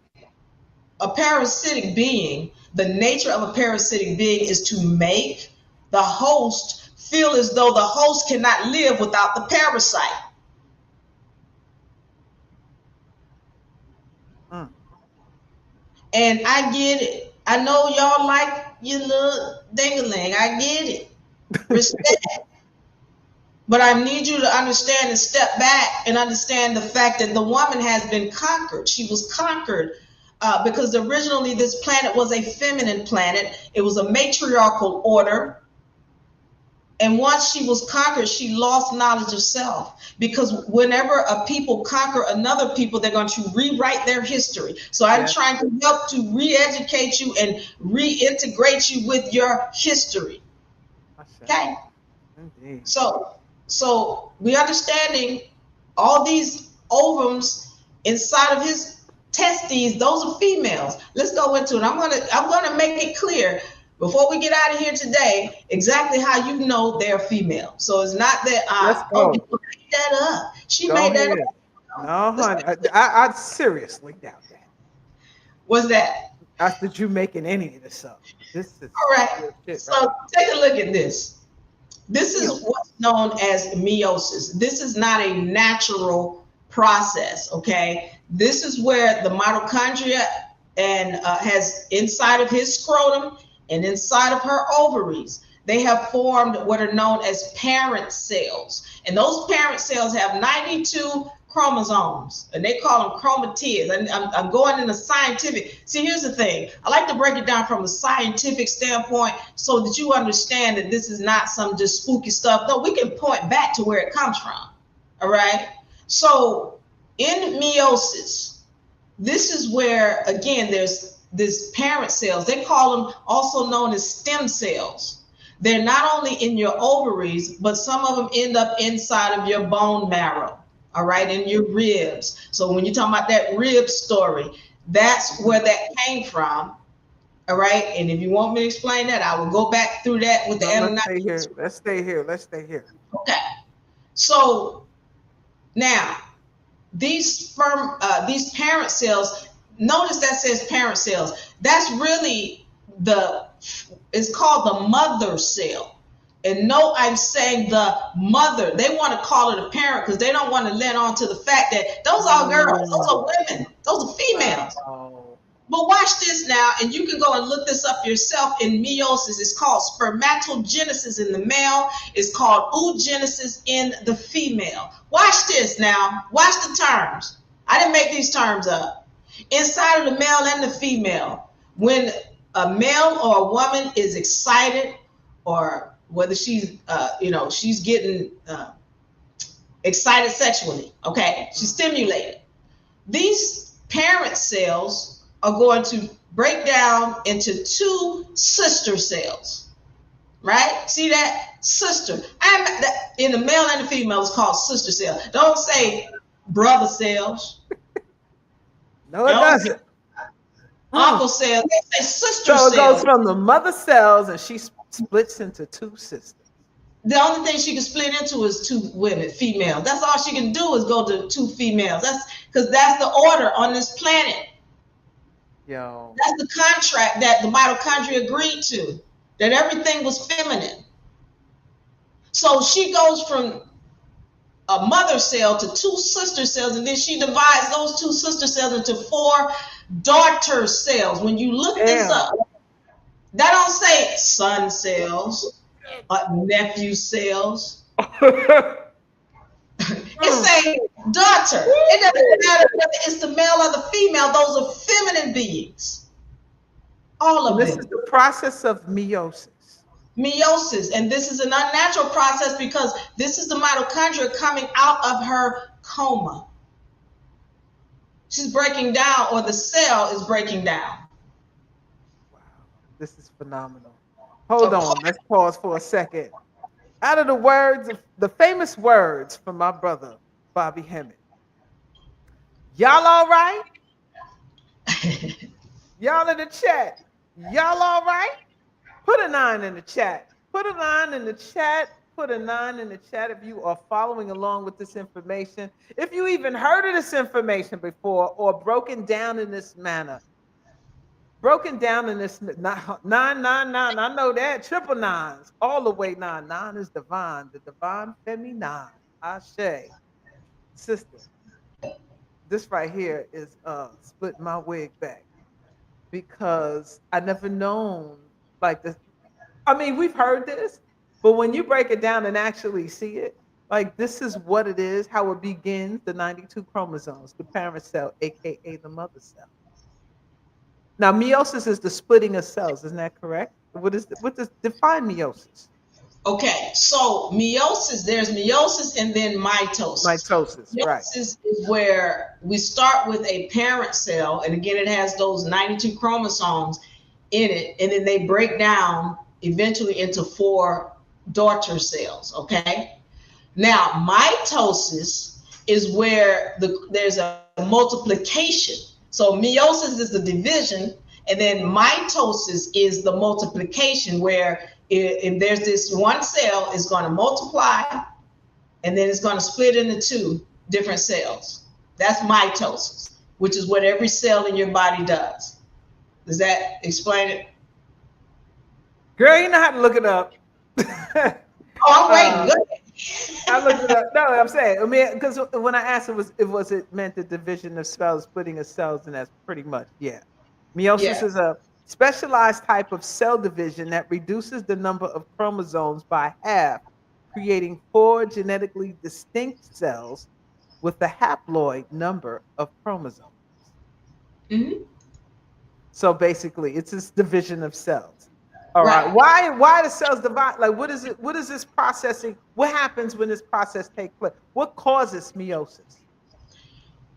being, the nature of a parasitic being is to make the host feel as though the host cannot live without the parasite. And I get it. I know y'all like your little ding-a-ling. I get it. Respect. But I need you to understand and step back and understand the fact that the woman has been conquered. She was conquered because originally this planet was a feminine planet. It was a matriarchal order. And once she was conquered, she lost knowledge of self. Because whenever a people conquer another people, they're going to rewrite their history. So I'm trying to help to re-educate you and reintegrate you with your history. Okay? Indeed. So we understanding all these ovums inside of his testes, those are females. Let's go into it. I'm gonna make it clear before we get out of here today exactly how you know they're female. So it's not that you made that up. She made that up. No, honey. I seriously doubt that. What's that? I said you making any of this up. This is all right. So take a look at this. This is what's known as meiosis. This is not a natural process, okay? This is where the mitochondria and has inside of his scrotum and inside of her ovaries, they have formed what are known as parent cells. And those parent cells have 92 chromosomes, and they call them chromatids. And I'm going in a scientific. See, here's the thing. I like to break it down from a scientific standpoint so that you understand that this is not some just spooky stuff. No, we can point back to where it comes from. All right. So in meiosis, this is where, again, there's this parent cells. They call them also known as stem cells. They're not only in your ovaries, but some of them end up inside of your bone marrow. All right, in your ribs. So when you're talking about that rib story, that's where that came from. All right, and if you want me to explain that, I will go back through that with the Anunnaki. Let's stay here. Okay. So now these parent cells. Notice that says parent cells. That's really it's called the mother cell. And no, I'm saying the mother. They want to call it a parent because they don't want to let on to the fact that those are girls, those are women, those are females. But watch this now, and you can go and look this up yourself in meiosis. It's called spermatogenesis in the male. It's called oogenesis in the female. Watch this now. Watch the terms. I didn't make these terms up. Inside of the male and the female, when a male or a woman is excited, or whether she's, she's getting excited sexually, okay? She's stimulated. These parent cells are going to break down into two sister cells, right? See that? Sister. In the male and the female, it's called sister cell. Don't say brother cells. No, it doesn't. Uncle cells, they say sister cells. So it goes cells. from the mother cells, and she splits into two sisters. The only thing she can split into is two women, females. That's all she can do is go to two females. That's because that's the order on this planet. Yo. That's the contract that the mitochondria agreed to, that everything was feminine. So she goes from a mother cell to two sister cells, and then she divides those two sister cells into 4 daughter cells. When you look this up, that don't say son cells or nephew cells. It say daughter. It doesn't matter whether it's the male or the female. Those are feminine beings. All of them. This is the process of meiosis. Meiosis, and this is an unnatural process because this is the mitochondria coming out of her coma. She's breaking down, or the cell is breaking down. Wow, this is phenomenal. Hold on, let's pause for a second. Out of the words, the famous words from my brother, Bobby Hemmett. Y'all all right? Y'all in the chat. Y'all all right? Put a 9 in the chat. Put a 9 in the chat. Put a 9 in the chat if you are following along with this information. If you even heard of this information before or broken down in this manner. Broken down in this 999. I know that. Triple nines. All the way 9. 9 is divine. The divine feminine. Ashe. Sister. This right here is split my wig back. Because I never known like this. I mean, we've heard this, but when you break it down and actually see it, like this is what it is, how it begins, the 92 chromosomes, the parent cell, aka the mother cell. Now, meiosis is the splitting of cells, isn't that correct? What does define meiosis? Okay, so meiosis, there's meiosis and then mitosis. Mitosis, right. Meiosis is where we start with a parent cell, and again, it has those 92 chromosomes in it, and then they break down eventually into 4 daughter cells, okay? Now, mitosis is where there's a multiplication. So meiosis is the division, and then mitosis is the multiplication, where if there's this one cell, it's going to multiply, and then it's going to split into 2 different cells. That's mitosis, which is what every cell in your body does. Does that explain it? Girl, you know how to look it up. Oh, I'm waiting. Go ahead. I looked it up. No, I'm saying, I mean, because when I asked it meant the division of cells, splitting of cells, and that's pretty much, yeah. Meiosis is a specialized type of cell division that reduces the number of chromosomes by half, creating 4 genetically distinct cells with a haploid number of chromosomes. Mm-hmm. So basically, it's this division of cells. All right. Why the cells divide? Like, what is it? What is this processing? What happens when this process takes place? What causes meiosis?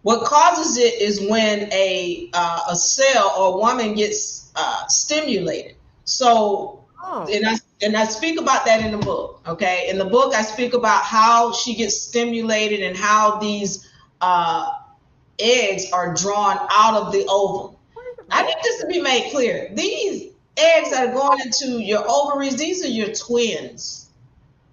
What causes it is when a cell or a woman gets stimulated. So, and I speak about that in the book. Okay, in the book I speak about how she gets stimulated and how these eggs are drawn out of the ovum. I need this to be made clear. These eggs that are going into your ovaries, these are your twins.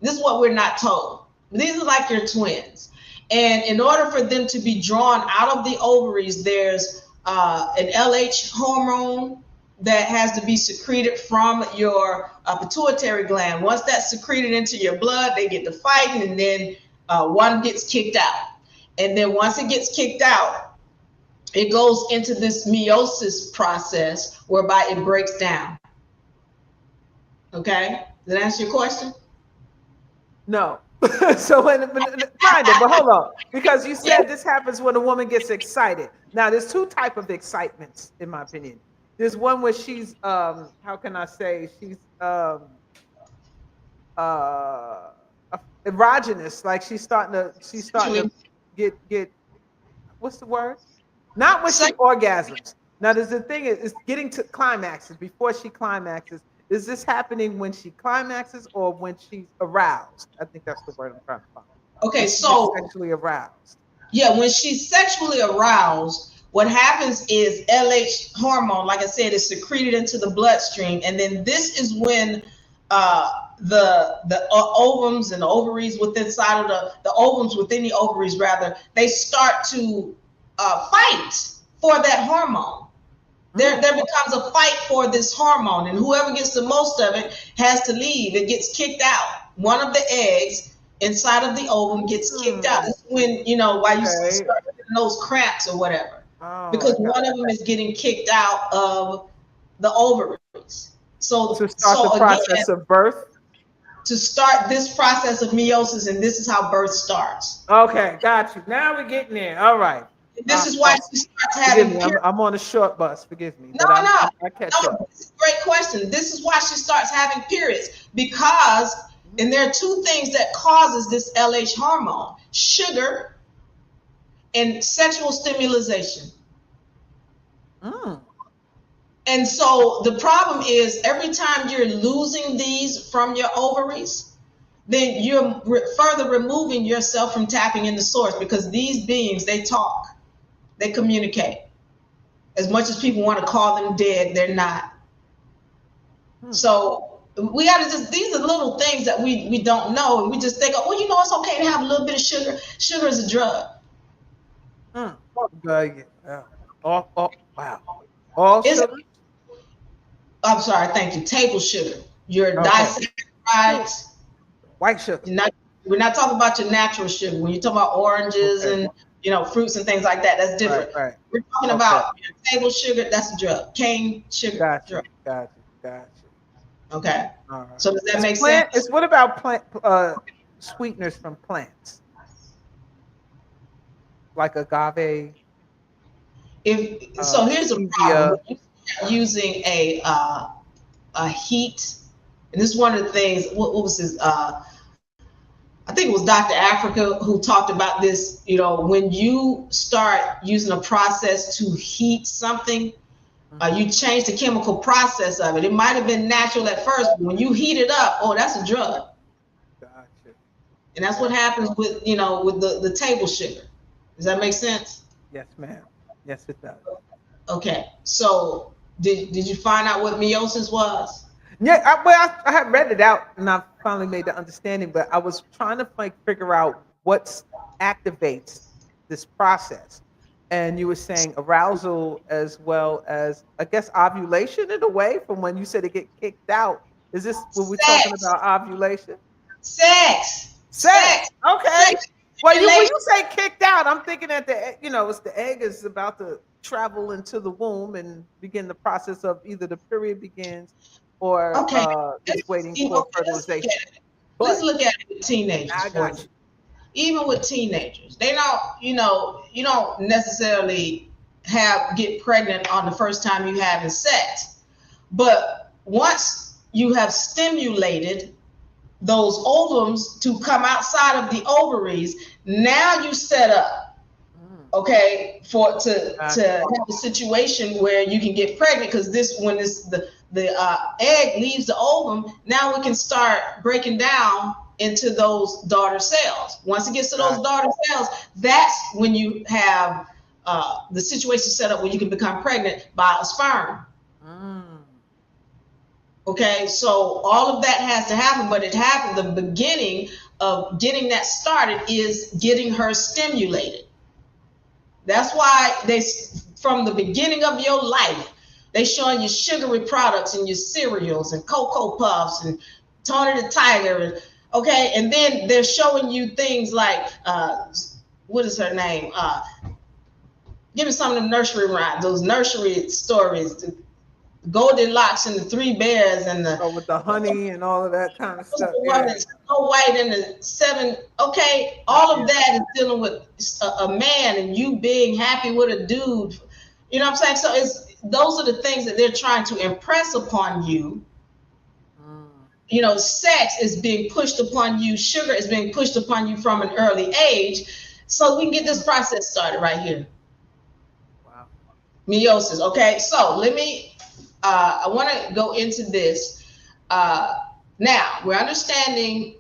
This is what we're not told. These are like your twins. And in order for them to be drawn out of the ovaries, there's an LH hormone that has to be secreted from your pituitary gland. Once that's secreted into your blood, they get to fighting, and then one gets kicked out. And then once it gets kicked out, it goes into this meiosis process whereby it breaks down. Okay? Did that answer your question? No. So kind of, but hold on, because you said this happens when a woman gets excited. Now, there's 2 types of excitements, in my opinion. There's one where she's how can I say, she's erogenous, like she's starting to get what's the word? Not when she orgasms. Now, there's the thing is getting to climaxes. Before she climaxes, is this happening when she climaxes or when she's aroused? I think that's the word I'm trying to find. Okay, so sexually aroused. Yeah, when she's sexually aroused, what happens is LH hormone, like I said, is secreted into the bloodstream, and then this is when the ovums and the ovaries within the ovums within the ovaries rather, they start to fight for that hormone. There becomes a fight for this hormone, and whoever gets the most of it has to leave. It gets kicked out. One of the eggs inside of the ovum gets kicked out. This is when, you know, why you start getting those cramps or whatever. Because one of them is getting kicked out of the ovaries. So to start the process of birth? To start this process of meiosis, and this is how birth starts. Okay, got you. Now we're getting there. All right. This is why she starts having periods. I'm on a short bus. Forgive me. No, I catch up. This is a great question. This is why she starts having periods, because, and there are two things that causes this LH hormone: sugar and sexual stimulation. And so the problem is, every time you're losing these from your ovaries, then you're further removing yourself from tapping in the source, because these beings, they talk, they communicate. As much as people want to call them dead, they're not. So we got to just, these are little things that we don't know, and we just think, oh, well, you know, it's okay to have a little bit of sugar. Sugar is a drug. Wow. All sugar? I'm sorry, thank you. Table sugar. Your disaccharides. White sugar. We're not talking about your natural sugar. When you talk about oranges and, you know, fruits and things like that, that's different. Right. We're talking about your table sugar. That's a drug. Cane sugar. Drug. Got you. Okay. All right. So does that make sense? What about plant sweeteners from plants, like agave? So here's a problem. Using a heat, and this is one of the things. What was his? I think it was Dr. Africa who talked about this. You know, when you start using a process to heat something, you change the chemical process of it. It might have been natural at first, but when you heat it up, oh, that's a drug. Gotcha. And that's what happens with, you know, with the table sugar. Does that make sense? Yes, ma'am. Yes, it does. Okay, so did you find out what meiosis was? Yeah, I had read it out, and I finally made the understanding, but I was trying to figure out what activates this process. And you were saying arousal, as well as, I guess, ovulation in a way, from when you said it get kicked out. Is this what we're talking about, ovulation? Sex. Okay. Sex. Well, when you say kicked out, I'm thinking that it's the egg is about to travel into the womb and begin the process of either the period begins or it's waiting for fertilization. Let's look at it with teenagers. I got you. Even with teenagers, they don't, you don't necessarily get pregnant on the first time you having sex, but once you have stimulated those ovums to come outside of the ovaries, now you set up, to have a situation where you can get pregnant, because when the egg leaves the ovum, now we can start breaking down into those daughter cells. Once it gets to those daughter cells, that's when you have the situation set up where you can become pregnant by a sperm. Okay, so all of that has to happen, but it happened. The beginning of getting that started is getting her stimulated. That's why from the beginning of your life, they showing you sugary products and your cereals and Cocoa Puffs and Tony the Tiger, and then they're showing you things like what is her name? Give me some of them nursery rhymes, those nursery stories. Goldilocks and the Three Bears and with the honey and all of that kind of stuff. Snow White and the Seven. Okay, all of that is dealing with a man and you being happy with a dude. You know what I'm saying? So those are the things that they're trying to impress upon you. You know, sex is being pushed upon you. Sugar is being pushed upon you from an early age. So we can get this process started right here. Wow. Meiosis. Okay, so let me. I want to go into this. Now, we're understanding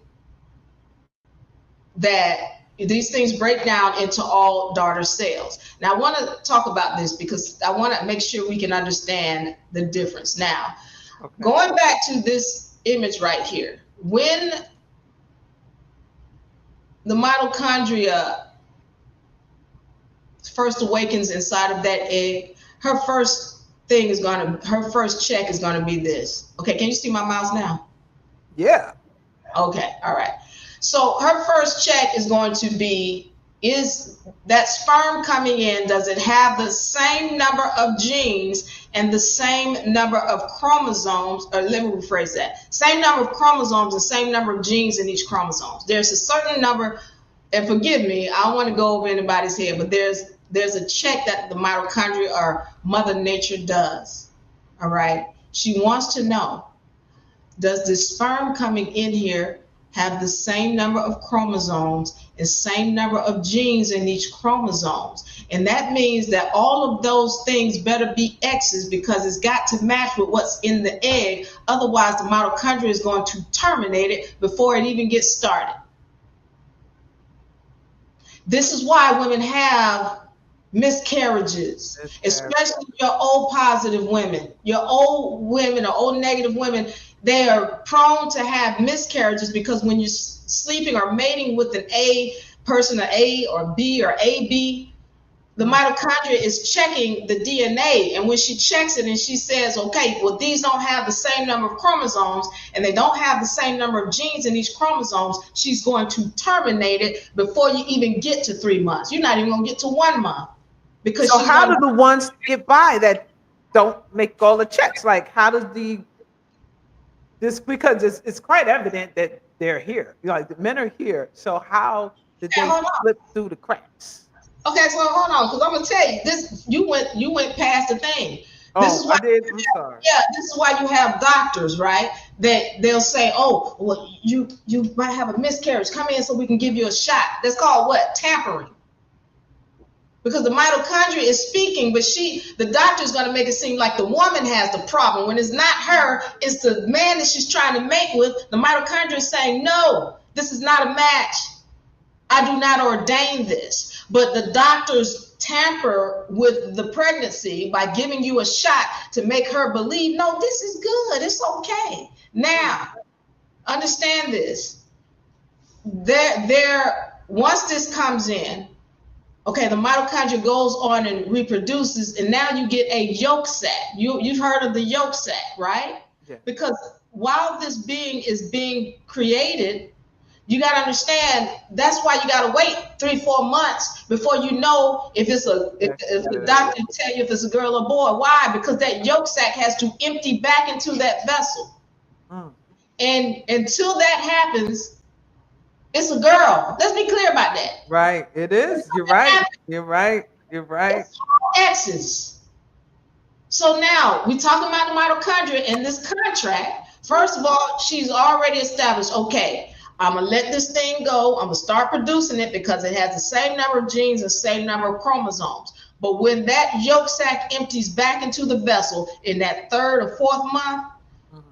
that these things break down into all daughter cells. Now, I want to talk about this because I want to make sure we can understand the difference. Now, going back to this image right here, when the mitochondria first awakens inside of that egg, her first check is going to be this. Okay, can you see my mouse now? Yeah. Okay, all right. So her first check is going to be, is that sperm coming in, does it have the same number of genes and the same number of chromosomes, or let me rephrase that, same number of chromosomes and same number of genes in each chromosome. There's a certain number, and forgive me, I don't want to go over anybody's head, but there's a check that the mitochondria or Mother Nature does, all right? She wants to know, does the sperm coming in here have the same number of chromosomes and same number of genes in each chromosomes? And that means that all of those things better be X's, because it's got to match with what's in the egg. Otherwise, the mitochondria is going to terminate it before it even gets started. This is why women have miscarriages, especially your O positive women, your O women or O negative women. They are prone to have miscarriages because when you're sleeping or mating with an A person, or A or B or AB, the mitochondria is checking the DNA. And when she checks it and she says, okay, well, these don't have the same number of chromosomes and they don't have the same number of genes in each chromosomes, she's going to terminate it before you even get to 3 months. You're not even going to get to 1 month. Because so how do the ones get by that don't make all the checks? Like, how does because it's quite evident that they're here. Like, the men are here. So how did they slip through the cracks? Okay, so hold on, because I'm gonna tell you this. You went past the thing. This is why, I did. I'm sorry. Yeah, this is why you have doctors, right? That they'll say, "Oh, well, you might have a miscarriage. Come in so we can give you a shot." That's called what? Tampering. Because the mitochondria is speaking, but the doctor is going to make it seem like the woman has the problem. When it's not her, it's the man that she's trying to mate with. The mitochondria is saying, no, this is not a match. I do not ordain this. But the doctors tamper with the pregnancy by giving you a shot to make her believe, no, this is good. It's okay. Now, understand this. Once this comes in, okay, the mitochondria goes on and reproduces, and now you get a yolk sac. You've heard of the yolk sac, right? Yeah. Because while this being is being created, you got to understand that's why you got to wait 3-4 months before you know if it's if the doctor tell you if it's a girl or boy. Why? Because that yolk sac has to empty back into that vessel, and until that happens, it's a girl. Let's be clear about that. Right. It is. You're right. You're right. You're right. It's all X's. So now we talking about the mitochondria in this contract. First of all, she's already established, okay, I'm going to let this thing go. I'm going to start producing it because it has the same number of genes and same number of chromosomes. But when that yolk sac empties back into the vessel in that 3rd or 4th month,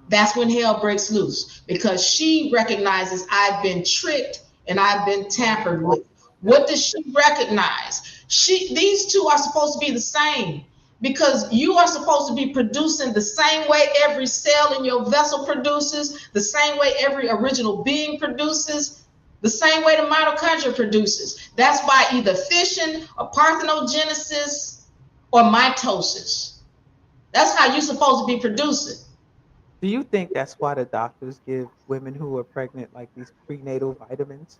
that's when hell breaks loose, because she recognizes I've been tricked and I've been tampered with. What does she recognize? These two are supposed to be the same, because you are supposed to be producing the same way every cell in your vessel produces, the same way every original being produces, the same way the mitochondria produces. That's by either fission or parthenogenesis or mitosis. That's how you're supposed to be producing. Do you think that's why the doctors give women who are pregnant like these prenatal vitamins?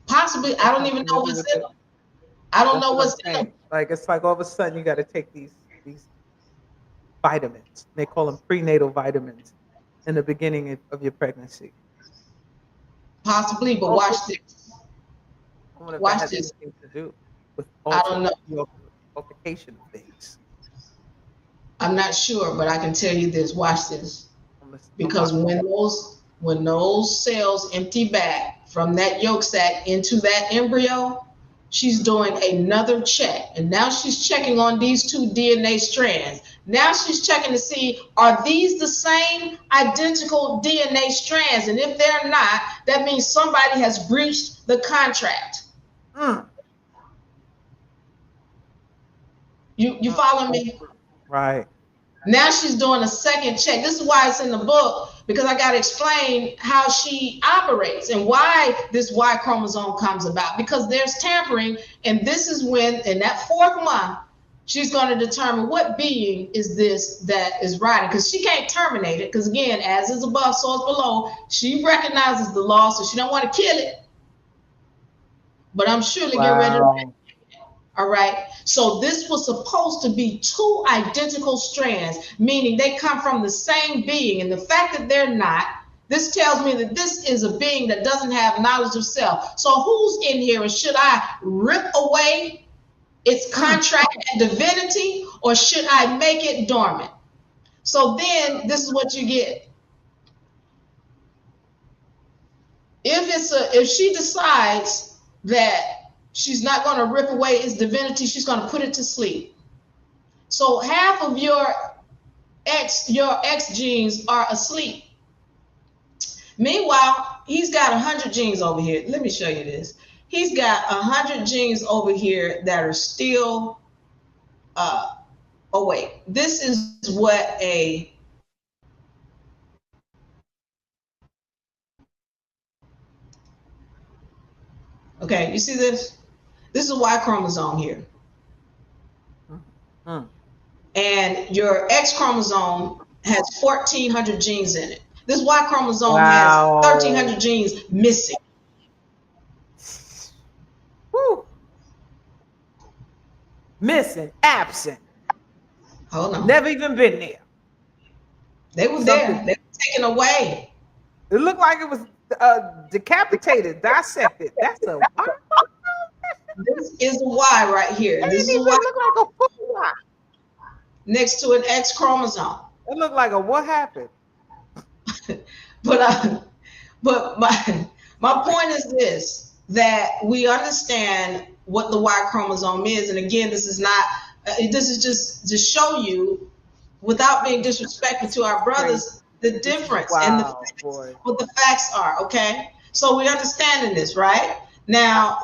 Possibly. I don't even know what's in them. I don't know what's in them. Like, it's like all of a sudden you got to take these vitamins. They call them prenatal vitamins in the beginning of your pregnancy. Possibly, but watch this. Watch this. To do with I don't know. Multiplication of things. I'm not sure, but I can tell you this. Watch this. Because when those cells empty back from that yolk sac into that embryo, she's doing another check. And now she's checking on these 2 DNA strands. Now she's checking to see, are these the same identical DNA strands? And if they're not, that means somebody has breached the contract. You follow me? Right. Now she's doing a second check. This is why it's in the book, because I got to explain how she operates and why this Y chromosome comes about, because there's tampering. And this is when, in that 4th month, she's going to determine what being is this that is riding, because she can't terminate it. Because again, as is above, so is below. She recognizes the law, so she don't want to kill it. But I'm surely getting ready to. All right. So this was supposed to be 2 identical strands, meaning they come from the same being. And the fact that they're not, this tells me that this is a being that doesn't have knowledge of self. So who's in here, and should I rip away its contract and divinity, or should I make it dormant? So then this is what you get. If she decides that she's not going to rip away its divinity, she's going to put it to sleep. So half of your X genes are asleep. Meanwhile, he's got 100 genes over here. Let me show you this. He's got 100 genes over here that are still awake. This is what a okay, you see this? This is a Y chromosome here. And your X chromosome has 1,400 genes in it. This Y chromosome has 1,300 genes missing. Woo. Missing, absent. Hold on. Never even been there. They were there. They were taken away. It looked like it was decapitated, dissected. That's a Y. This is a Y right here. This is a Y. Look like a full Y. Next to an X chromosome. It looked like a what happened? But my point is this, that we understand what the Y chromosome is. And again, this is not, this is just to show you, without being disrespectful to our brothers, the difference and what the facts are. Okay. So we understanding this, right? Now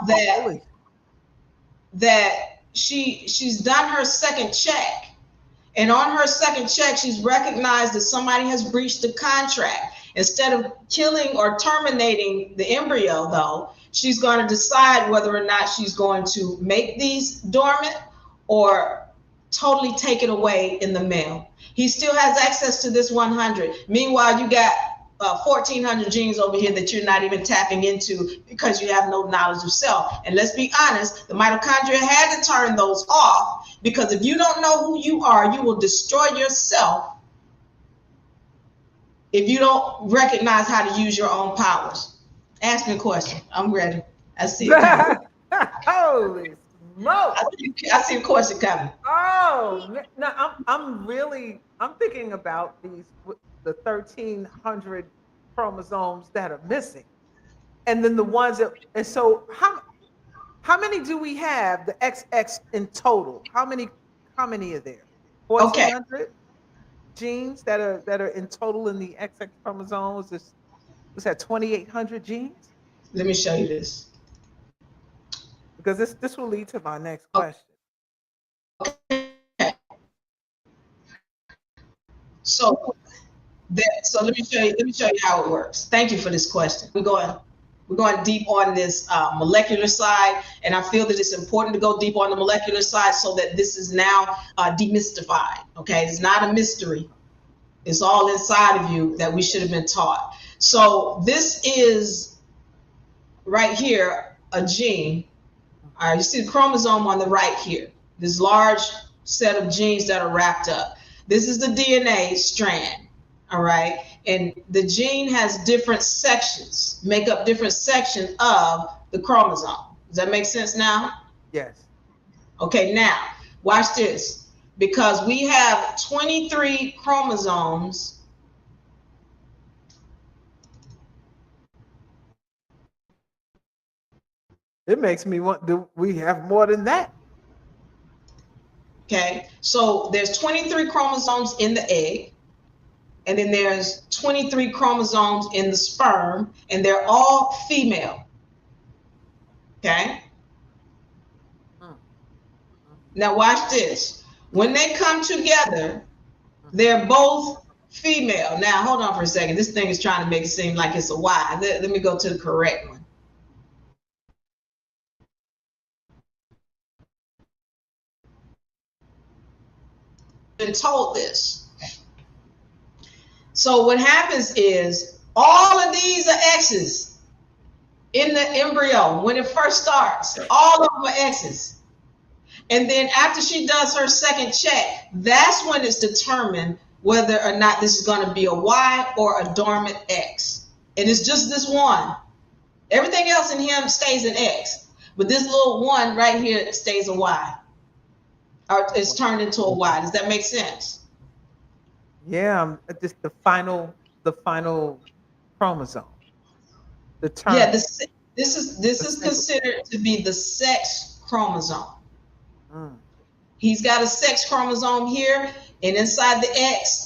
that she's done her second check. And on her second check, she's recognized that somebody has breached the contract. Instead of killing or terminating the embryo, though, she's going to decide whether or not she's going to make these dormant or totally take it away in the male. He still has access to this 100. Meanwhile, you got 1,400 genes over here that you're not even tapping into because you have no knowledge of self. And let's be honest, the mitochondria had to turn those off, because if you don't know who you are, you will destroy yourself if you don't recognize how to use your own powers. Ask me a question. I'm ready. I see it. Holy smoke! I see a question coming. Oh, no, I'm thinking about the 1,300 chromosomes that are missing, and then the ones that. And so, how many do we have? The XX in total. How many are there? 1,400 genes that are in total in the XX chromosomes. Was that 2,800 genes? Let me show you this, because this will lead to my next question. Okay. So let me show you how it works. Thank you for this question. We're going deep on this molecular side, and I feel that it's important to go deep on the molecular side so that this is now demystified. Okay, it's not a mystery. It's all inside of you that we should have been taught. So this is right here a gene. All right, you see the chromosome on the right here. This large set of genes that are wrapped up. This is the DNA strand. All right. And the gene has different sections, make up different sections of the chromosome. Does that make sense now? Yes. Okay, now watch this. Because we have 23 chromosomes. It makes me want, do we have more than that? Okay, so there's 23 chromosomes in the egg, and then there's 23 chromosomes in the sperm, and they're all female. Okay. Now watch this. When they come together, they're both female. Now hold on for a second. This thing is trying to make it seem like it's a Y. Let me go to the correct one. Been told this. So what happens is all of these are X's in the embryo when it first starts. All of them are X's. And then after she does her second check, that's when it's determined whether or not this is going to be a Y or a dormant X. And it's just this one. Everything else in him stays an X. But this little one right here stays a Y. Or it's turned into a Y. Does that make sense? Yeah, just the final chromosome. The term. Yeah, this is considered to be the sex chromosome. He's got a sex chromosome here, and inside the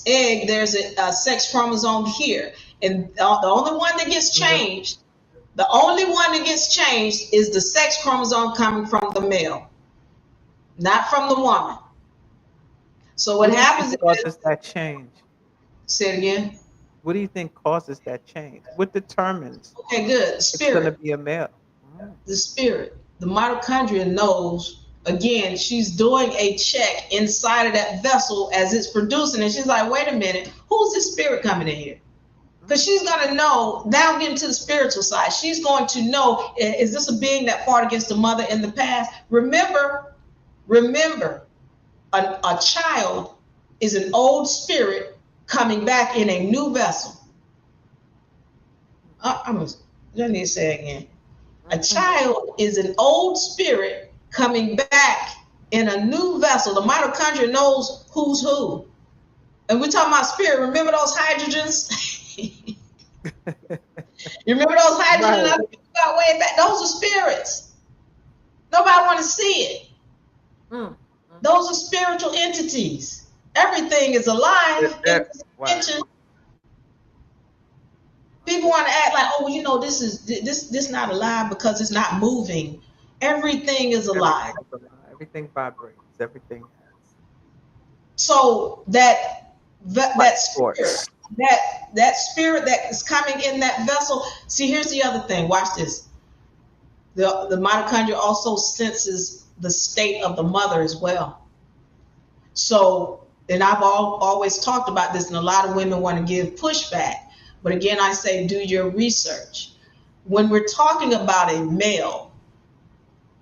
egg, there's a sex chromosome here. And the only one that gets changed, is the sex chromosome coming from the male, not from the woman. So what happens causes that change? Say it again. What do you think causes that change? What determines? Okay, good. The spirit. It's going to be a male. The spirit. The mitochondria knows. Again, she's doing a check inside of that vessel as it's producing, and she's like, wait a minute, who's this spirit coming in here? Because she's going to know, now getting to the spiritual side, she's going to know, is this a being that fought against the mother in the past? Remember, a child is an old spirit coming back in a new vessel. I need to say it again. A child is an old spirit coming back in a new vessel. The mitochondria knows who's who. And we're talking about spirit. Remember those hydrogens? You remember those hydrogens? Right. Way back? Those are spirits. Nobody want to see it. Those are spiritual entities. Everything is alive. Wow. People want to act like, oh, you know, this not alive because it's not moving. Everything is alive. Everything vibrates. Everything has. So that spirit, that spirit that is coming in that vessel. See, here's the other thing. Watch this. The mitochondria also senses the state of the mother as well. So, and I've always talked about this, and a lot of women want to give pushback. But again, I say, do your research. When we're talking about a male,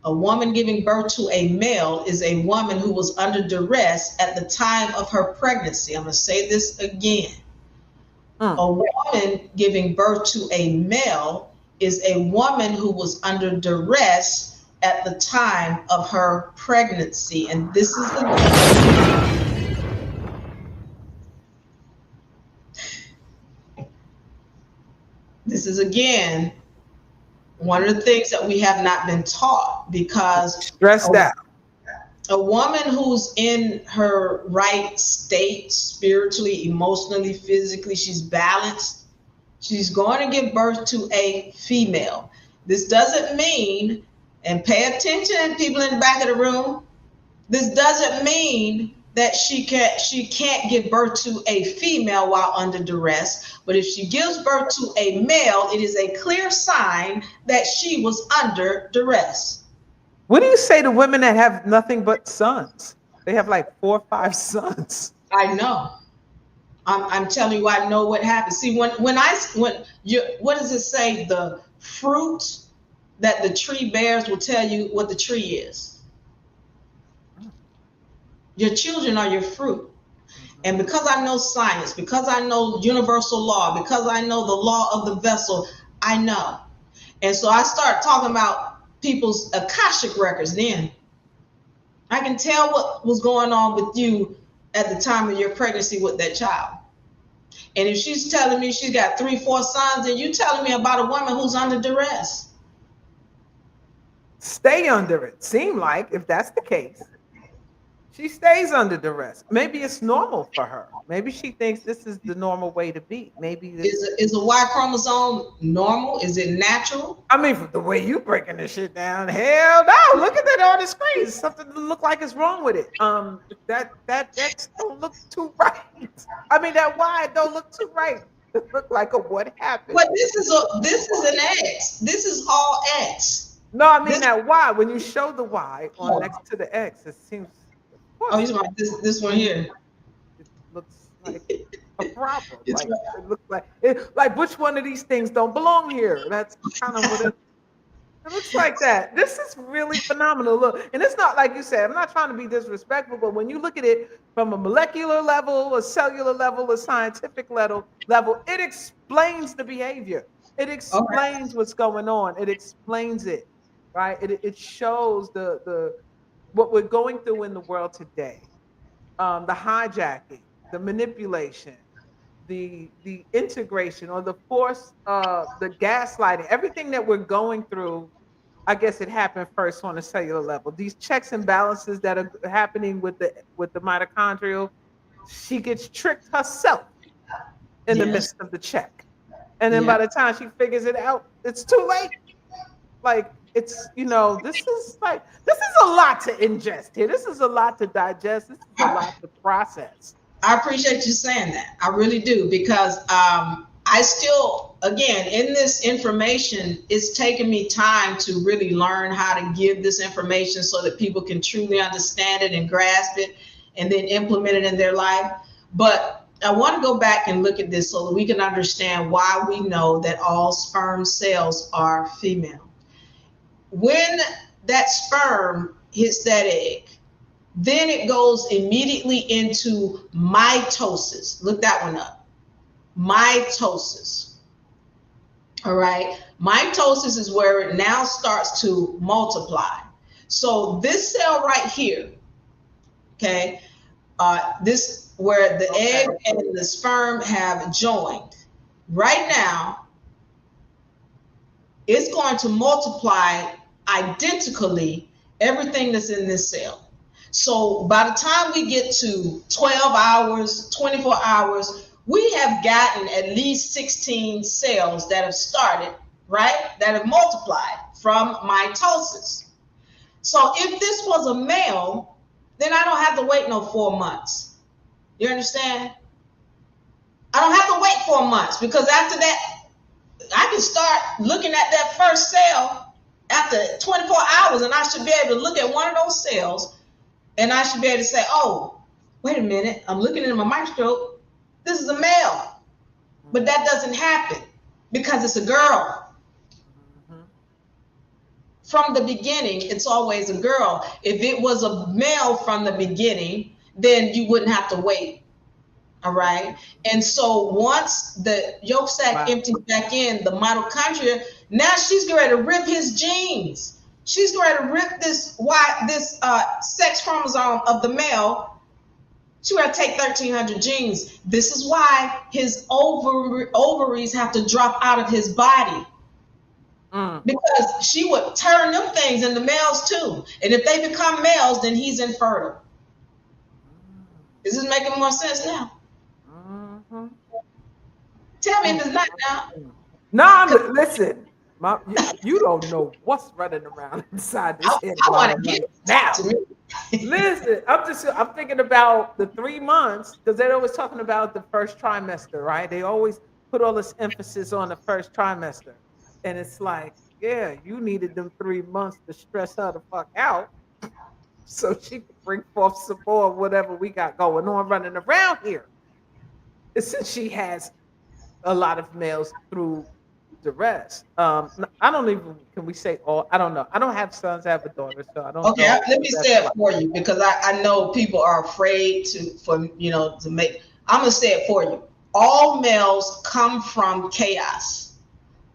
a woman giving birth to a male is a woman who was under duress at the time of her pregnancy. I'm going to say this again. A woman giving birth to a male is a woman who was under duress at the time of her pregnancy. And this is again one of the things that we have not been taught, because stressed out. A woman who's in her right state, spiritually, emotionally, physically, she's balanced, she's going to give birth to a female. This doesn't mean, and pay attention, people in the back of the room, this doesn't mean that she can't give birth to a female while under duress. But if she gives birth to a male, it is a clear sign that she was under duress. What do you say to women that have nothing but sons? They have like 4 or 5 sons. I know. I'm telling you, I know what happens. See, what does it say? The fruit that the tree bears will tell you what the tree is. Your children are your fruit. And because I know science, because I know universal law, because I know the law of the vessel, I know. And so I start talking about people's Akashic records then. I can tell what was going on with you at the time of your pregnancy with that child. And if she's telling me she's got 3, 4 sons, then you're telling me about a woman who's under duress. Stay under it. Seem like, if that's the case. She stays under duress. Maybe it's normal for her. Maybe she thinks this is the normal way to be. Maybe this Is a Y chromosome normal? Is it natural? I mean, from the way you breaking this shit down, hell no! Look at that on the screen. Something to look like is wrong with it. That X don't look too right. I mean, that Y don't look too right. It look like a what happened. But this is an X. This is all X. No, I mean that Y. When you show the Y on next to the X, it seems. Oh, you talking about this one here? It looks like a problem. Like, it looks like which one of these things don't belong here? That's kind of what it looks like. That this is really phenomenal. Look, and it's not like you said. I'm not trying to be disrespectful, but when you look at it from a molecular level, a cellular level, a scientific level, it explains the behavior. It explains what's going on. It explains it, right? It shows the what we're going through in the world today, the hijacking, the manipulation, the integration or the force, the gaslighting, everything that we're going through. I guess it happened first on a cellular level. These checks and balances that are happening with the mitochondrial, she gets tricked herself in the midst of the check, and then by the time she figures it out, it's too late. Like, it's, this is a lot to ingest here. This is a lot to digest. This is a lot to process. I appreciate you saying that. I really do, because I still, again, in this information, it's taken me time to really learn how to give this information so that people can truly understand it and grasp it and then implement it in their life. But I want to go back and look at this so that we can understand why we know that all sperm cells are female. When that sperm hits that egg, then it goes immediately into mitosis. Look that one up. Mitosis. All right. Mitosis is where it now starts to multiply. So this cell right here, okay, this where the egg and the sperm have joined. Right now, it's going to multiply identically everything that's in this cell. So by the time we get to 12 hours, 24 hours, we have gotten at least 16 cells that have started, right? That have multiplied from mitosis. So if this was a male, then I don't have to wait no 4 months. You understand? I don't have to wait 4 months, because after that, I can start looking at that first cell after 24 hours, and I should be able to look at one of those cells, and I should be able to say, oh, wait a minute, I'm looking in my microscope, this is a male. But that doesn't happen because it's a girl. From the beginning, it's always a girl. If it was a male from the beginning, then you wouldn't have to wait. All right. And so once the yolk sac empties back in, the mitochondria, now she's ready to rip his genes. She's ready to rip this sex chromosome of the male. She's ready to take 1,300 genes. This is why his ovaries have to drop out of his body. Because she would turn them things into males too. And if they become males, then he's infertile. Is this making more sense now? Tell me if it's not now. No, listen. You don't know what's running around inside this head. I want to get now. Listen, I'm thinking about the 3 months, because they're always talking about the first trimester, right? They always put all this emphasis on the first trimester. And it's like, yeah, you needed them 3 months to stress her the fuck out so she could bring forth some more of whatever we got going on running around here. And since she has a lot of males through duress. I don't even, can we say all? I don't know. I don't have sons, I have a daughter, so I don't know. Okay, let me say it for you, because I know people are afraid to make, I'm gonna say it for you. All males come from chaos.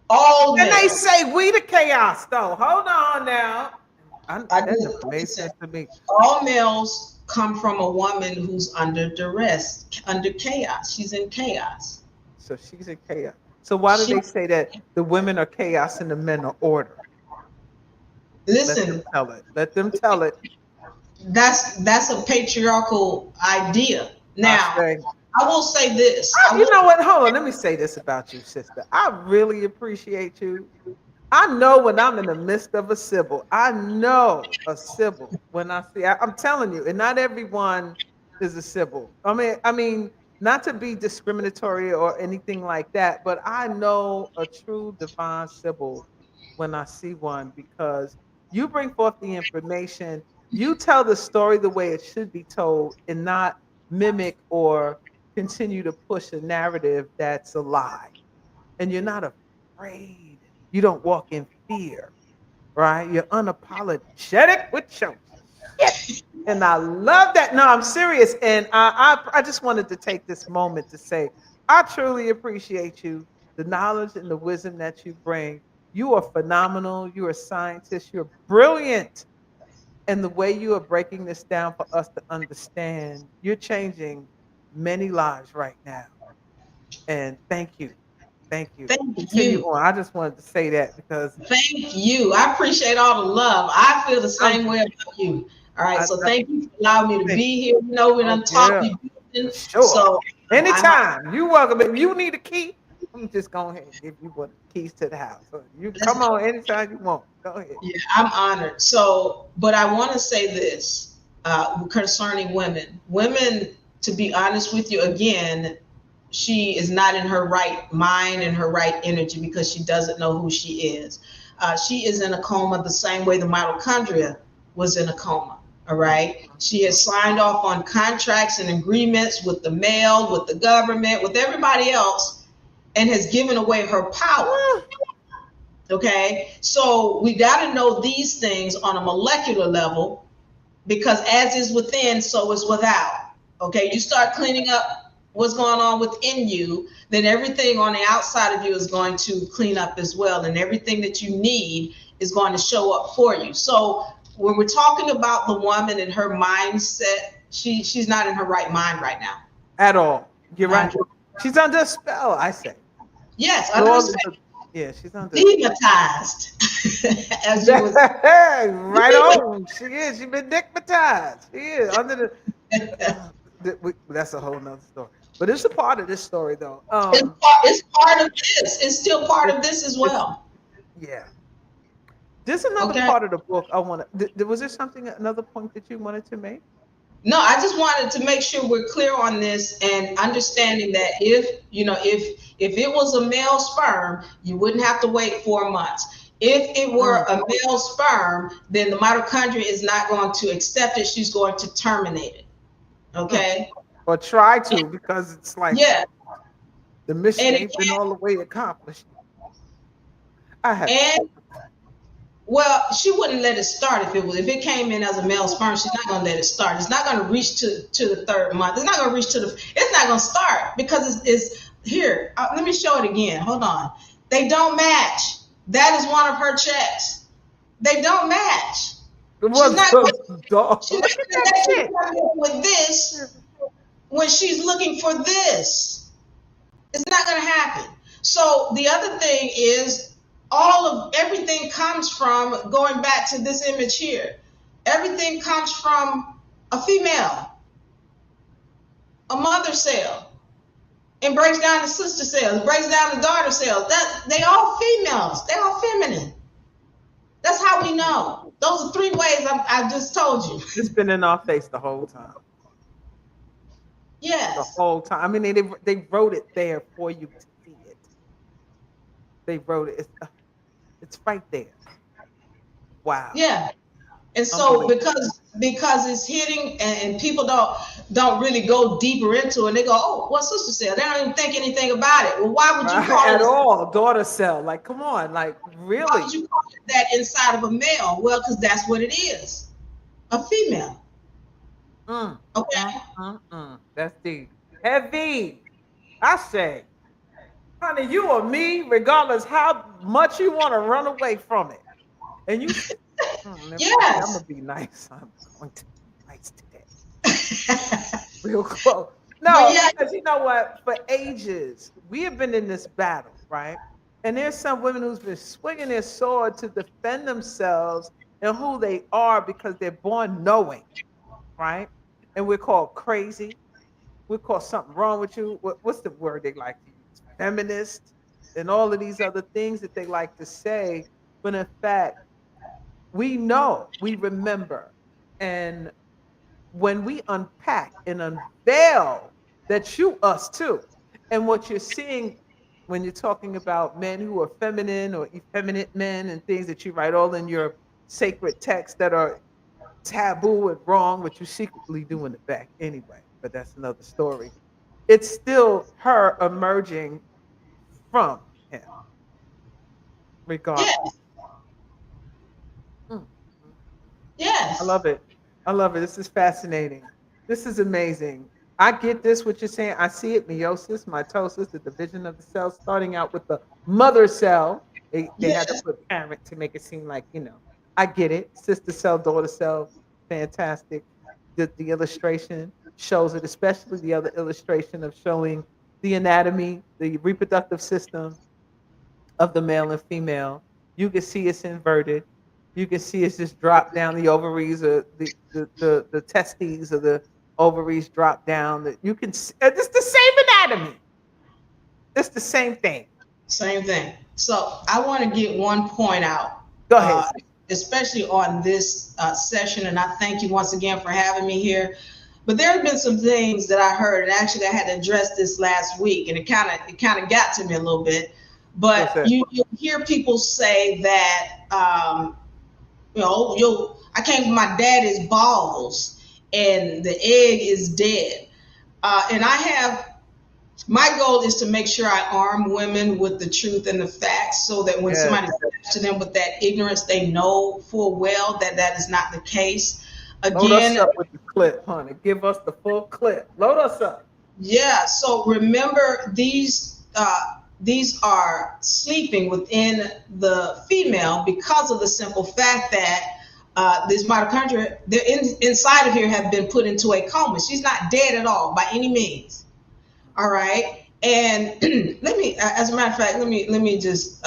All and males. They say we the chaos though. Hold on now. That's amazing to me. All males come from a woman who's under duress, under chaos. She's in chaos. So she's in chaos. So why do they say that the women are chaos and the men are order? Listen. Let them tell it. that's a patriarchal idea. Now, I will say this. You know what? Hold on. Let me say this about you, sister. I really appreciate you. I know when I'm in the midst of a Sybil. I know a Sybil when I see. I'm telling you, and not everyone is a Sybil. I mean, not to be discriminatory or anything like that, but I know a true divine Sybil when I see one, because you bring forth the information. You tell the story the way it should be told, and not mimic or continue to push a narrative that's a lie. And you're not afraid. You don't walk in fear, right? You're unapologetic with your shit. And I love that. No, I'm serious. And I just wanted to take this moment to say, I truly appreciate you, the knowledge and the wisdom that you bring. You are phenomenal. You're a scientist. You're brilliant. And the way you are breaking this down for us to understand, you're changing many lives right now. And thank you. Thank you. Thank you. I just wanted to say that because thank you. I appreciate all the love. I feel the same way about you. All right. So thank you for allowing me to be here. You know, we done talk. Sure. So anytime you're welcome. If you need a key, I'm just go ahead and give you one keys to the house. So you come on anytime you want. Go ahead. Yeah, I'm honored. So, but I want to say this concerning women. Women, to be honest with you, again, she is not in her right mind and her right energy because she doesn't know who she is. She is in a coma the same way the mitochondria was in a coma. All right. She has signed off on contracts and agreements with the male, with the government, with everybody else, and has given away her power. Okay. So we got to know these things on a molecular level, because as is within, so is without. Okay. You start cleaning up what's going on within you, then everything on the outside of you is going to clean up as well. And everything that you need is going to show up for you. So when we're talking about the woman and her mindset, she's not in her right mind right now. At all. You're right. She's under a spell, I say. Yes, under a spell. Yeah, she's under stigmatized. As you was right on. She is. She's been stigmatized. She is under the that's a whole nother story. But it's a part of this story, though. It's part of this. It's still part of this as well. Yeah. There's another part of the book I want to. Was there another point that you wanted to make? No, I just wanted to make sure we're clear on this and understanding that if it was a male sperm, you wouldn't have to wait 4 months. If it were a male sperm, then the mitochondria is not going to accept it. She's going to terminate it. Okay. Or try to, because it's like the mission ain't been all the way accomplished. Well, she wouldn't let it start if it came in as a male sperm. She's not going to let it start. It's not going to reach to the 3rd month. It's not going to reach it's not going to start because it's here. Let me show it again. Hold on. They don't match. That is one of her checks. They don't match. She's not going to with this when she's looking for this. It's not going to happen. So the other thing is everything comes from, going back to this image here, everything comes from a female, a mother cell, and breaks down to sister cells, breaks down to daughter cells. They all females. They all feminine. That's how we know. Those are 3 ways I just told you. It's been in our face the whole time. Yes. The whole time. I mean, they wrote it there for you to see it. They wrote it. It's right there. Wow. Yeah. And so because it's hitting and people don't really go deeper into it, and they go, oh, what sister cell? They don't even think anything about it. Well, why would you call it at all daughter cell? Like, come on, like really? Why would you call it that inside of a male? Well, because that's what it is, a female. Okay. That's deep. Heavy. I say, honey, you or me, regardless how much you want to run away from it, and you. Yes. I'm gonna be nice. I'm going to be nice today. Real close. No, because you know what? For ages, we have been in this battle, right? And there's some women who's been swinging their sword to defend themselves and who they are because they're born knowing. right? And we're called crazy. We're called something wrong with you. What's the word they like to use? Feminist, and all of these other things that they like to say. But in fact, we know, we remember. And when we unpack and unveil that you us too, and what you're seeing when you're talking about men who are feminine or effeminate men and things that you write all in your sacred texts that are taboo and wrong, but you secretly do in the back anyway. But that's another story. It's still her emerging from him, regardless. Yes. Mm, mm, mm. I Yes. love it. I love it. This is fascinating. This is amazing. I get this, what you're saying. I see it, meiosis, mitosis, the division of the cell, starting out with the mother cell. They had to Yes. put parent to make it seem like, I get it. Sister cell, daughter cell, fantastic. The illustration shows it, especially the other illustration of showing the anatomy, the reproductive system of the male and female. You can see it's inverted. You can see it's just dropped down the ovaries or the testes of the ovaries drop down. That you can see, it's the same anatomy. It's the same thing. Same thing. So I want to get one point out, Go ahead. uh, especially on this session, and I thank you once again for having me here. But there have been some things that I heard, and actually I had to address this last week, and it kind of got to me a little bit. What's But that? you hear people say that I came from my daddy's balls, and the egg is dead. And my goal is to make sure I arm women with the truth and the facts so that when Yes. somebody says to them with that ignorance, they know full well that that is not the case. Load us Again, up with the clip, honey. Give us the full clip. Load us up. yeah, so remember these are sleeping within the female because of the simple fact that these mitochondria, inside of here, have been put into a coma. She's not dead at all by any means. All right. And as a matter of fact, let me just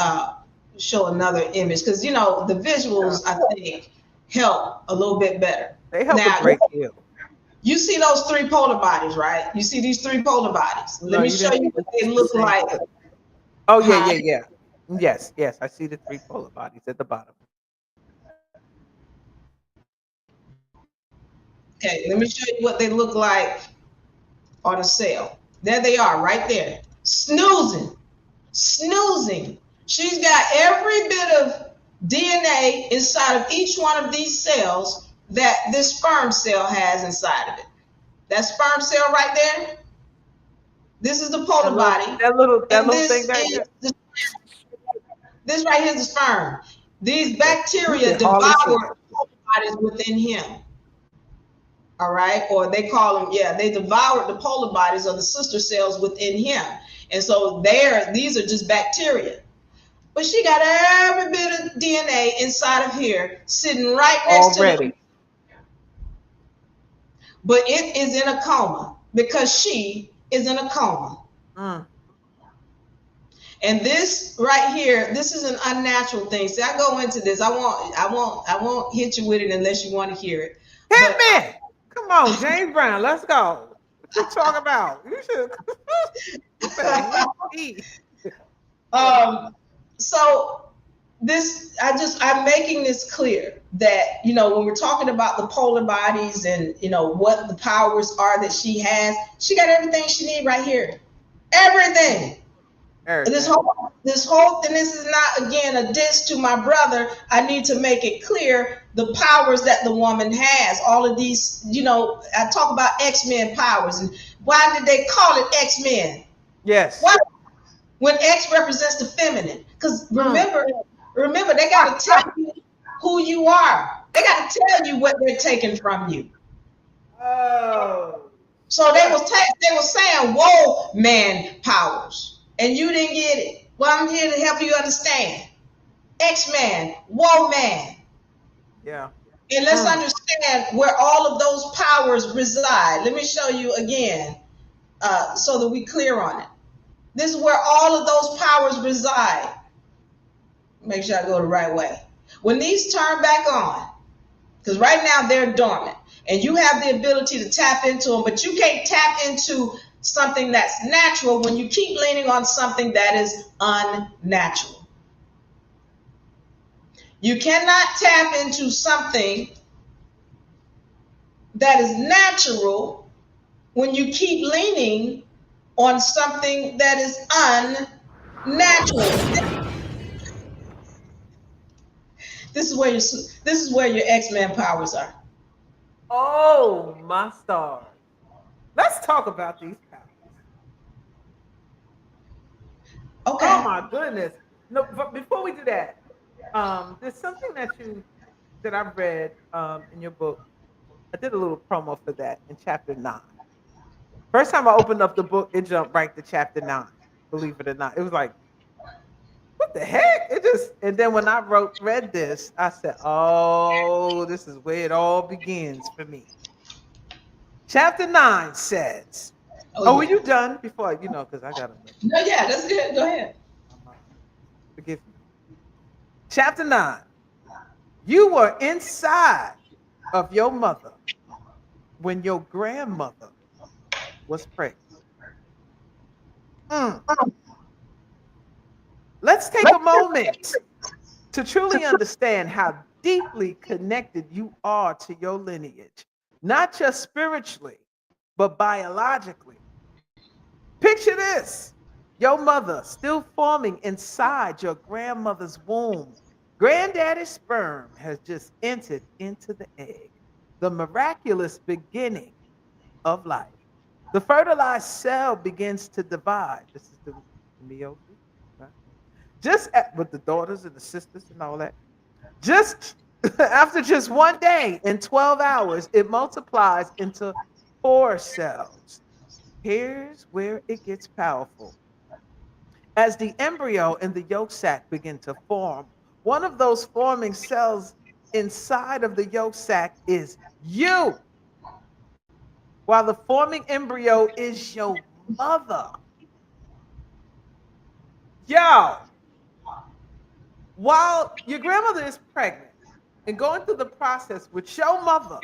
show another image because the visuals Yeah. I think help a little bit better. They help a Now great deal. you see those three polar bodies, right? You see these three polar bodies. Let No, me you show didn't. you what they It's the look same like. clip. Oh yeah, Huh? yeah, yeah. Yes, yes. I see the three polar bodies at the bottom. Okay, let me show you what they look like on a cell. There they are, right there, snoozing, snoozing. She's got every bit of DNA inside of each one of these cells that this sperm cell has inside of it. That sperm cell right there, this is the polar body, That and little thing back there. this right here is the sperm. These Yeah, you bacteria can hardly see devour that. polar bodies within him. All right, or they call them, yeah, they devoured the polar bodies or the sister cells within him. And so these are just bacteria. But she got every bit of DNA inside of here sitting right next to the, Already. but it is in a coma because she is in a coma. Mm. And this right here, this is an unnatural thing. See, I go into this. I won't hit you with it unless you want to hear it. Hit But me. Come on, James Brown. Let's go. What you talking about? You should. You better hit me. so I'm making this clear that when we're talking about the polar bodies and what the powers are that she got everything she needs right here, everything. This Everything. whole thing, this is not again a diss to my brother. I need to make it clear the powers that the woman has. All of these, I talk about X-Men powers, and why did they call it X-Men? Yes. Why? When X represents the feminine, because remember, they got to tell you who you are. They got to tell you what they're taking from you. Oh. So they was saying, "Whoa, man powers," and you didn't get it. Well, I'm here to help you understand. X-Man, whoa, man. Yeah. And let's understand where all of those powers reside. Let me show you again, so that we clear on it. This is where all of those powers reside. Make sure I go the right way. When these turn back on, because right now they're dormant. And you have the ability to tap into them, but you can't tap into something that's natural when you keep leaning on something that is unnatural. You cannot tap into something that is natural when you keep leaning on something that is unnatural. This is where your X-Men powers are. Oh, my stars. Let's talk about these powers. Okay. Oh my goodness. No, but before we do that, there's something that I read in your book. I did a little promo for that in chapter 9. First time I opened up the book, it jumped right to chapter 9. Believe it or not. It was like, what the heck? And then when I read this, I said, oh, this is where it all begins for me. Chapter 9 says, were you done before, because I got to. No, yeah, that's good. Go ahead. Forgive me. Chapter 9. You were inside of your mother when your grandmother was pregnant. Let's take a moment to truly understand how deeply connected you are to your lineage, not just spiritually, but biologically. Picture this. Your mother still forming inside your grandmother's womb. Granddaddy's sperm has just entered into the egg, the miraculous beginning of life. The fertilized cell begins to divide. This is the meiosis, right? With the daughters and the sisters and all that. Just after just one day and 12 hours, it multiplies into 4 cells. Here's where it gets powerful. As the embryo and the yolk sac begin to form, one of those forming cells inside of the yolk sac is you, while the forming embryo is your mother. Yo, while your grandmother is pregnant and going through the process with your mother,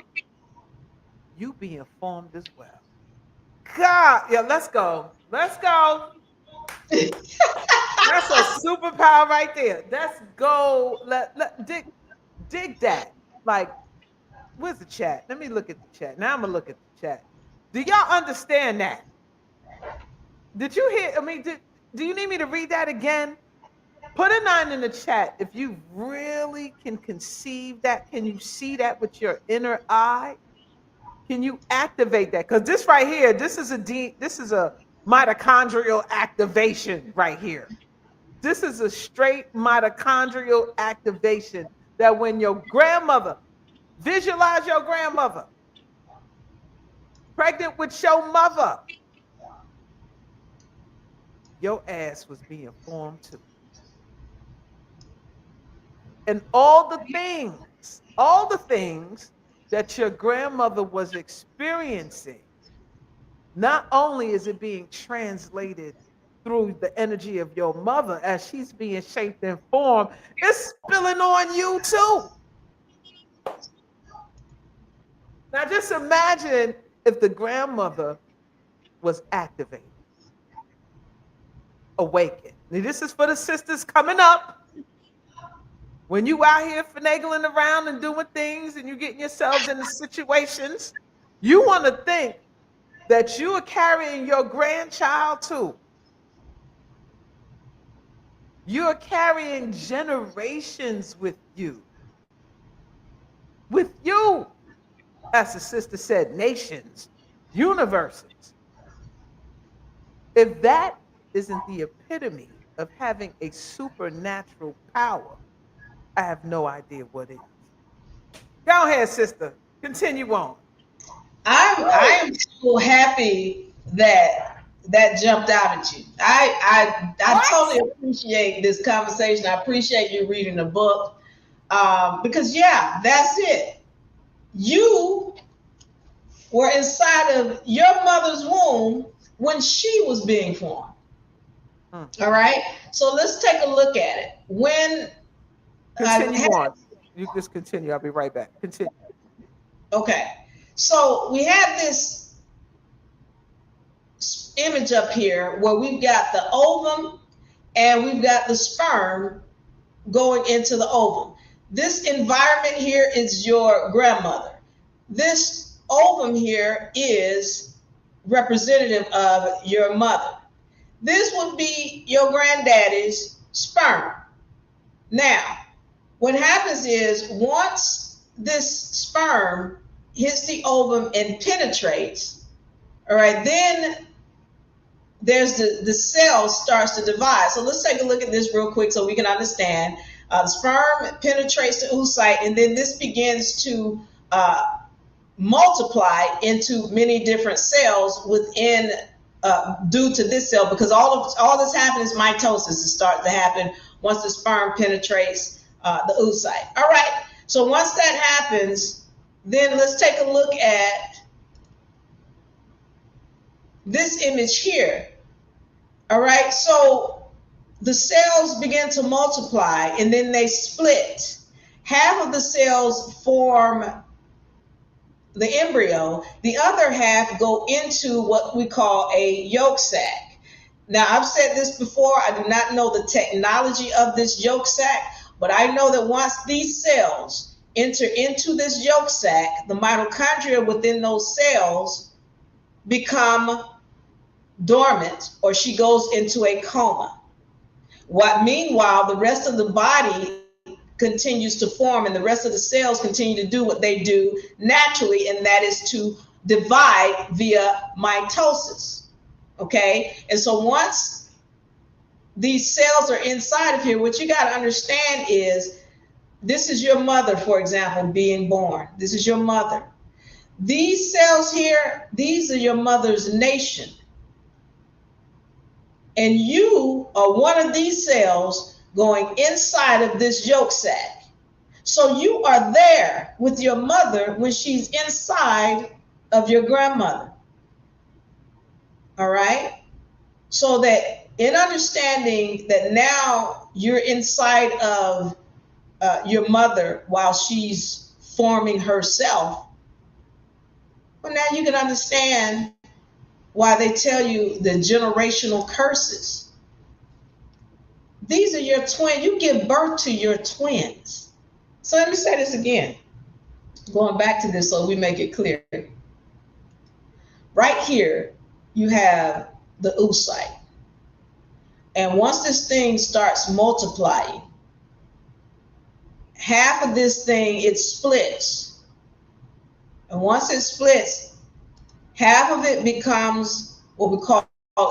you being formed as well. God, yeah, let's go. Let's go. That's a superpower right there. Let's go. Dig that. Like, where's the chat? Let me look at the chat. Now I'm gonna look at the chat. Do y'all understand that? Did you hear? I mean, do you need me to read that again? Put a 9 in the chat if you really can conceive that. Can you see that with your inner eye? Can you activate that? Because this right here, this is a mitochondrial activation right here. This is a straight mitochondrial activation that when your grandmother, visualize your grandmother, pregnant with your mother, your ass was being formed too. And all the things that your grandmother was experiencing, not only is it being translated through the energy of your mother as she's being shaped and formed, it's spilling on you too. Now just imagine if the grandmother was activated, awakened. Now, this is for the sisters coming up. When you out here finagling around and doing things and you getting yourselves into situations, you want to think that you are carrying your grandchild too. You're carrying generations with you. With you, as the sister said, nations, universes. If that isn't the epitome of having a supernatural power, I have no idea what is. Go ahead, sister. Continue on. I am so happy that jumped out at you. I totally appreciate this conversation. I appreciate you reading the book because yeah, that's it. You were inside of your mother's womb when she was being formed. All right. So let's take a look at it. When continue on. You just continue. I'll be right back. Continue. Okay. So we have this image up here where we've got the ovum and we've got the sperm going into the ovum. This environment here is your grandmother. This ovum here is representative of your mother. This would be your granddaddy's sperm. Now, what happens is once this sperm hits the ovum and penetrates, all right, then there's the cell starts to divide. So let's take a look at this real quick so we can understand. The sperm penetrates the oocyte, and then this begins to multiply into many different cells within due to this cell, because all this happens is mitosis to start to happen once the sperm penetrates the oocyte. All right, so once that happens, then let's take a look at this image here. All right, so the cells begin to multiply and then they split. Half of the cells form the embryo, the other half go into what we call a yolk sac. Now, I've said this before, I do not know the technology of this yolk sac, but I know that once these cells enter into this yolk sac, the mitochondria within those cells become dormant, or she goes into a coma. Meanwhile, the rest of the body continues to form and the rest of the cells continue to do what they do naturally, and that is to divide via mitosis. Okay, and so once these cells are inside of here, what you got to understand is this is your mother, for example, being born. This is your mother. These cells here, these are your mother's nation. And you are one of these cells going inside of this yolk sac. So you are there with your mother when she's inside of your grandmother. All right? So that in understanding that now you're inside of your mother while she's forming herself, well, now you can understand why they tell you the generational curses. These are your twins. You give birth to your twins. So let me say this again, going back to this so we make it clear. Right here, you have the oocyte. And once this thing starts multiplying, half of this thing, it splits. And once it splits, half of it becomes what we call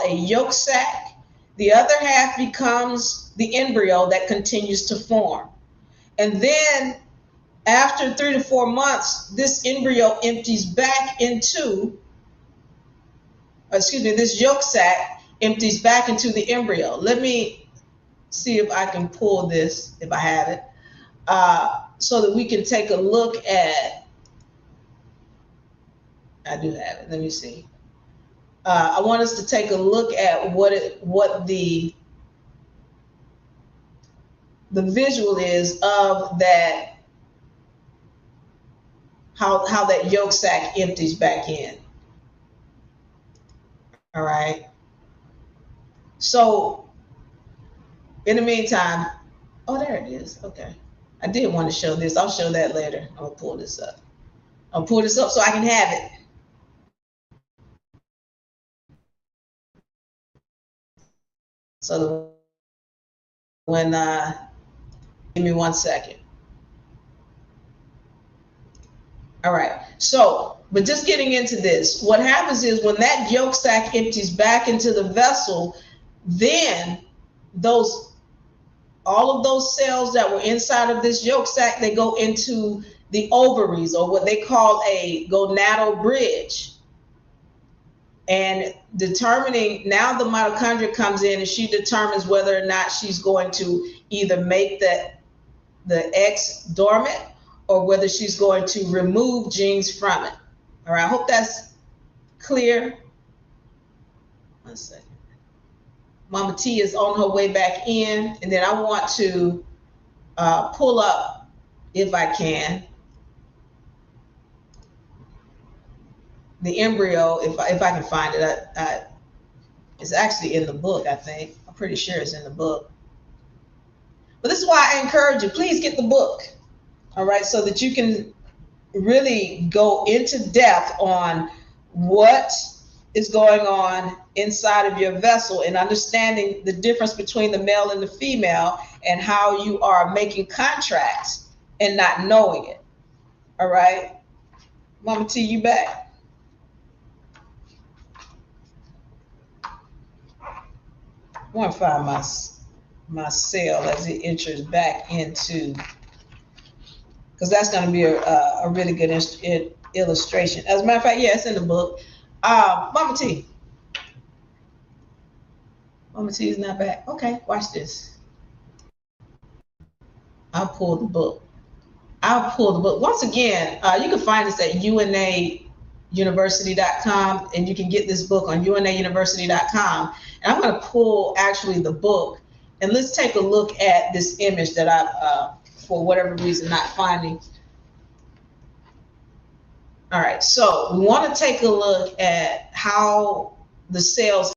a yolk sac. The other half becomes the embryo that continues to form. And then after 3 to 4 months, this embryo empties back into, this yolk sac empties back into the embryo. Let me see if I can pull this, if I have it, so that we can take a look at, I do have it. Let me see. I want us to take a look at what the visual is of that, how that yolk sac empties back in. All right. So in the meantime, oh, there it is. Okay. I did want to show this. I'll show that later. I'll pull this up. I'll pull this up so I can have it. So when, give me 1 second. All right, so, but just getting into this, what happens is when that yolk sac empties back into the vessel, then all of those cells that were inside of this yolk sac, they go into the ovaries, or what they call a gonadal bridge. And determining, now the mitochondria comes in and she determines whether or not she's going to either make the eggs dormant or whether she's going to remove genes from it. All right, I hope that's clear. 1 second. Mama T is on her way back in, and then I want to pull up, if I can, the embryo, if I can find it, it's actually in the book, I think. I'm pretty sure it's in the book. But this is why I encourage you, please get the book, all right, so that you can really go into depth on what is going on inside of your vessel and understanding the difference between the male and the female and how you are making contracts and not knowing it. All right. Mama T, you back? I want to find my cell as it enters back into, because that's going to be a really good illustration. As a matter of fact, yeah, it's in the book. Mama T. Mama T is not back. Okay, watch this. I'll pull the book. Once again, you can find us at UNARepublic.com, and you can get this book on UNARepublic.com. And I'm going to pull actually the book, and let's take a look at this image that I, for whatever reason, not finding. All right, so we want to take a look at how the cells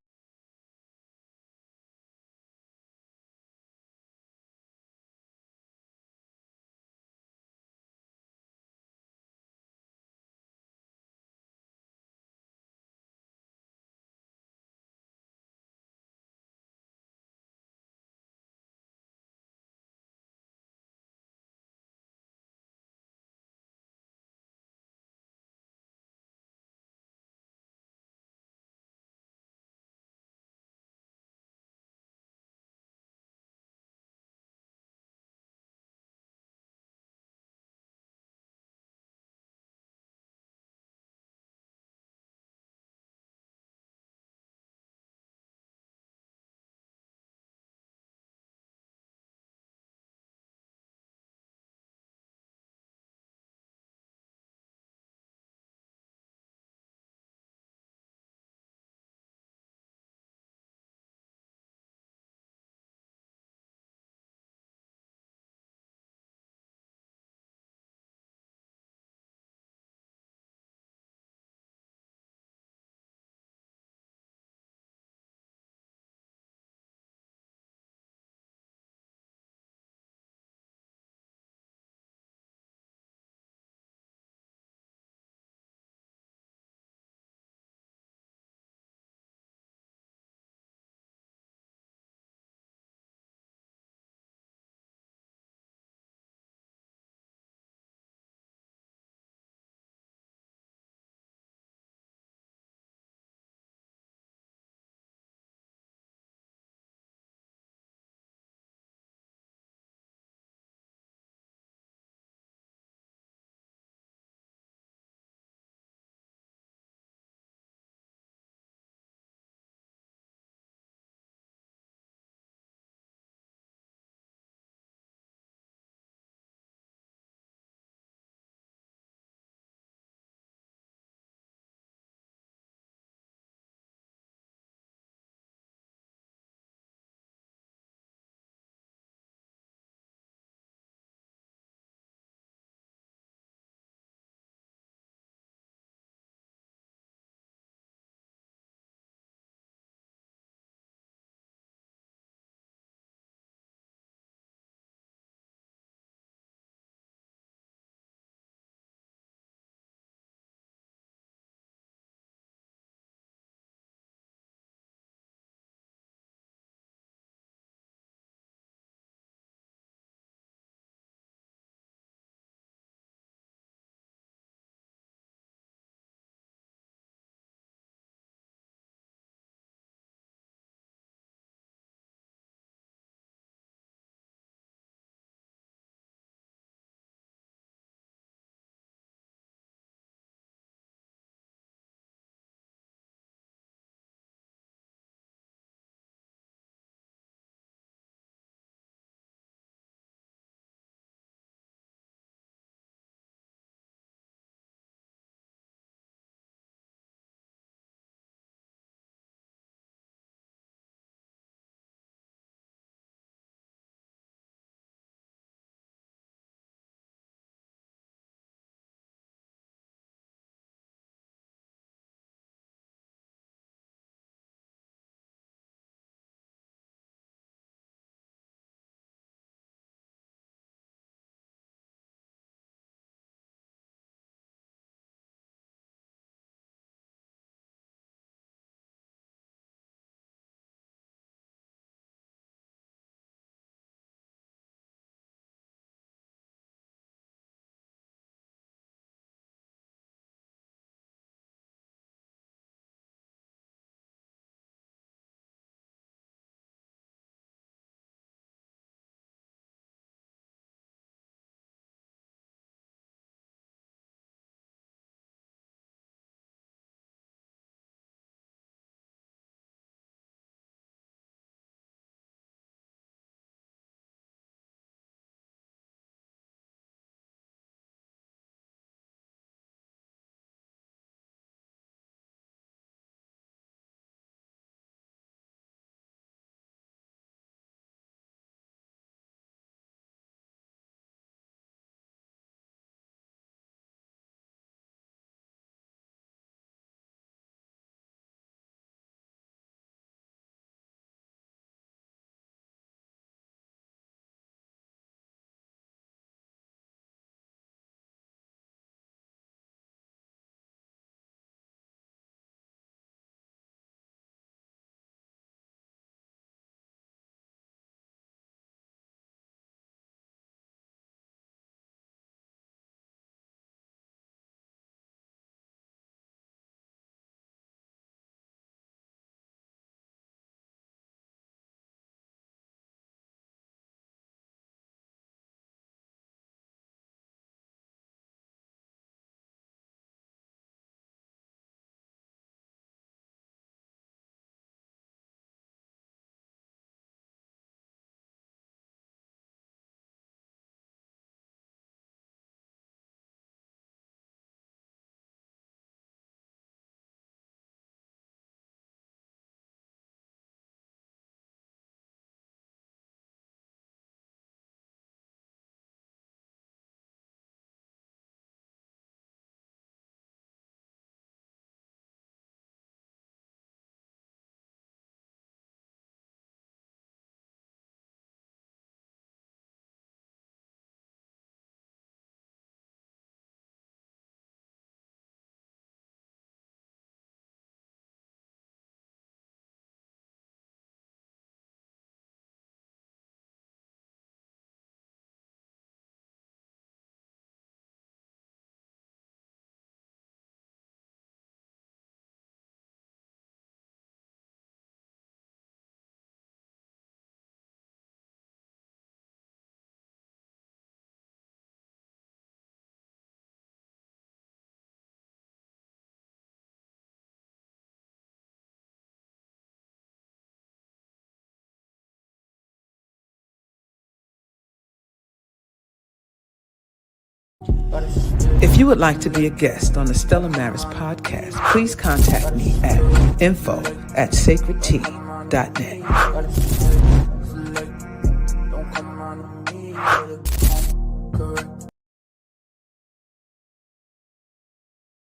If you would like to be a guest on the Stella Maris podcast, please contact me at info@sacredtea.net.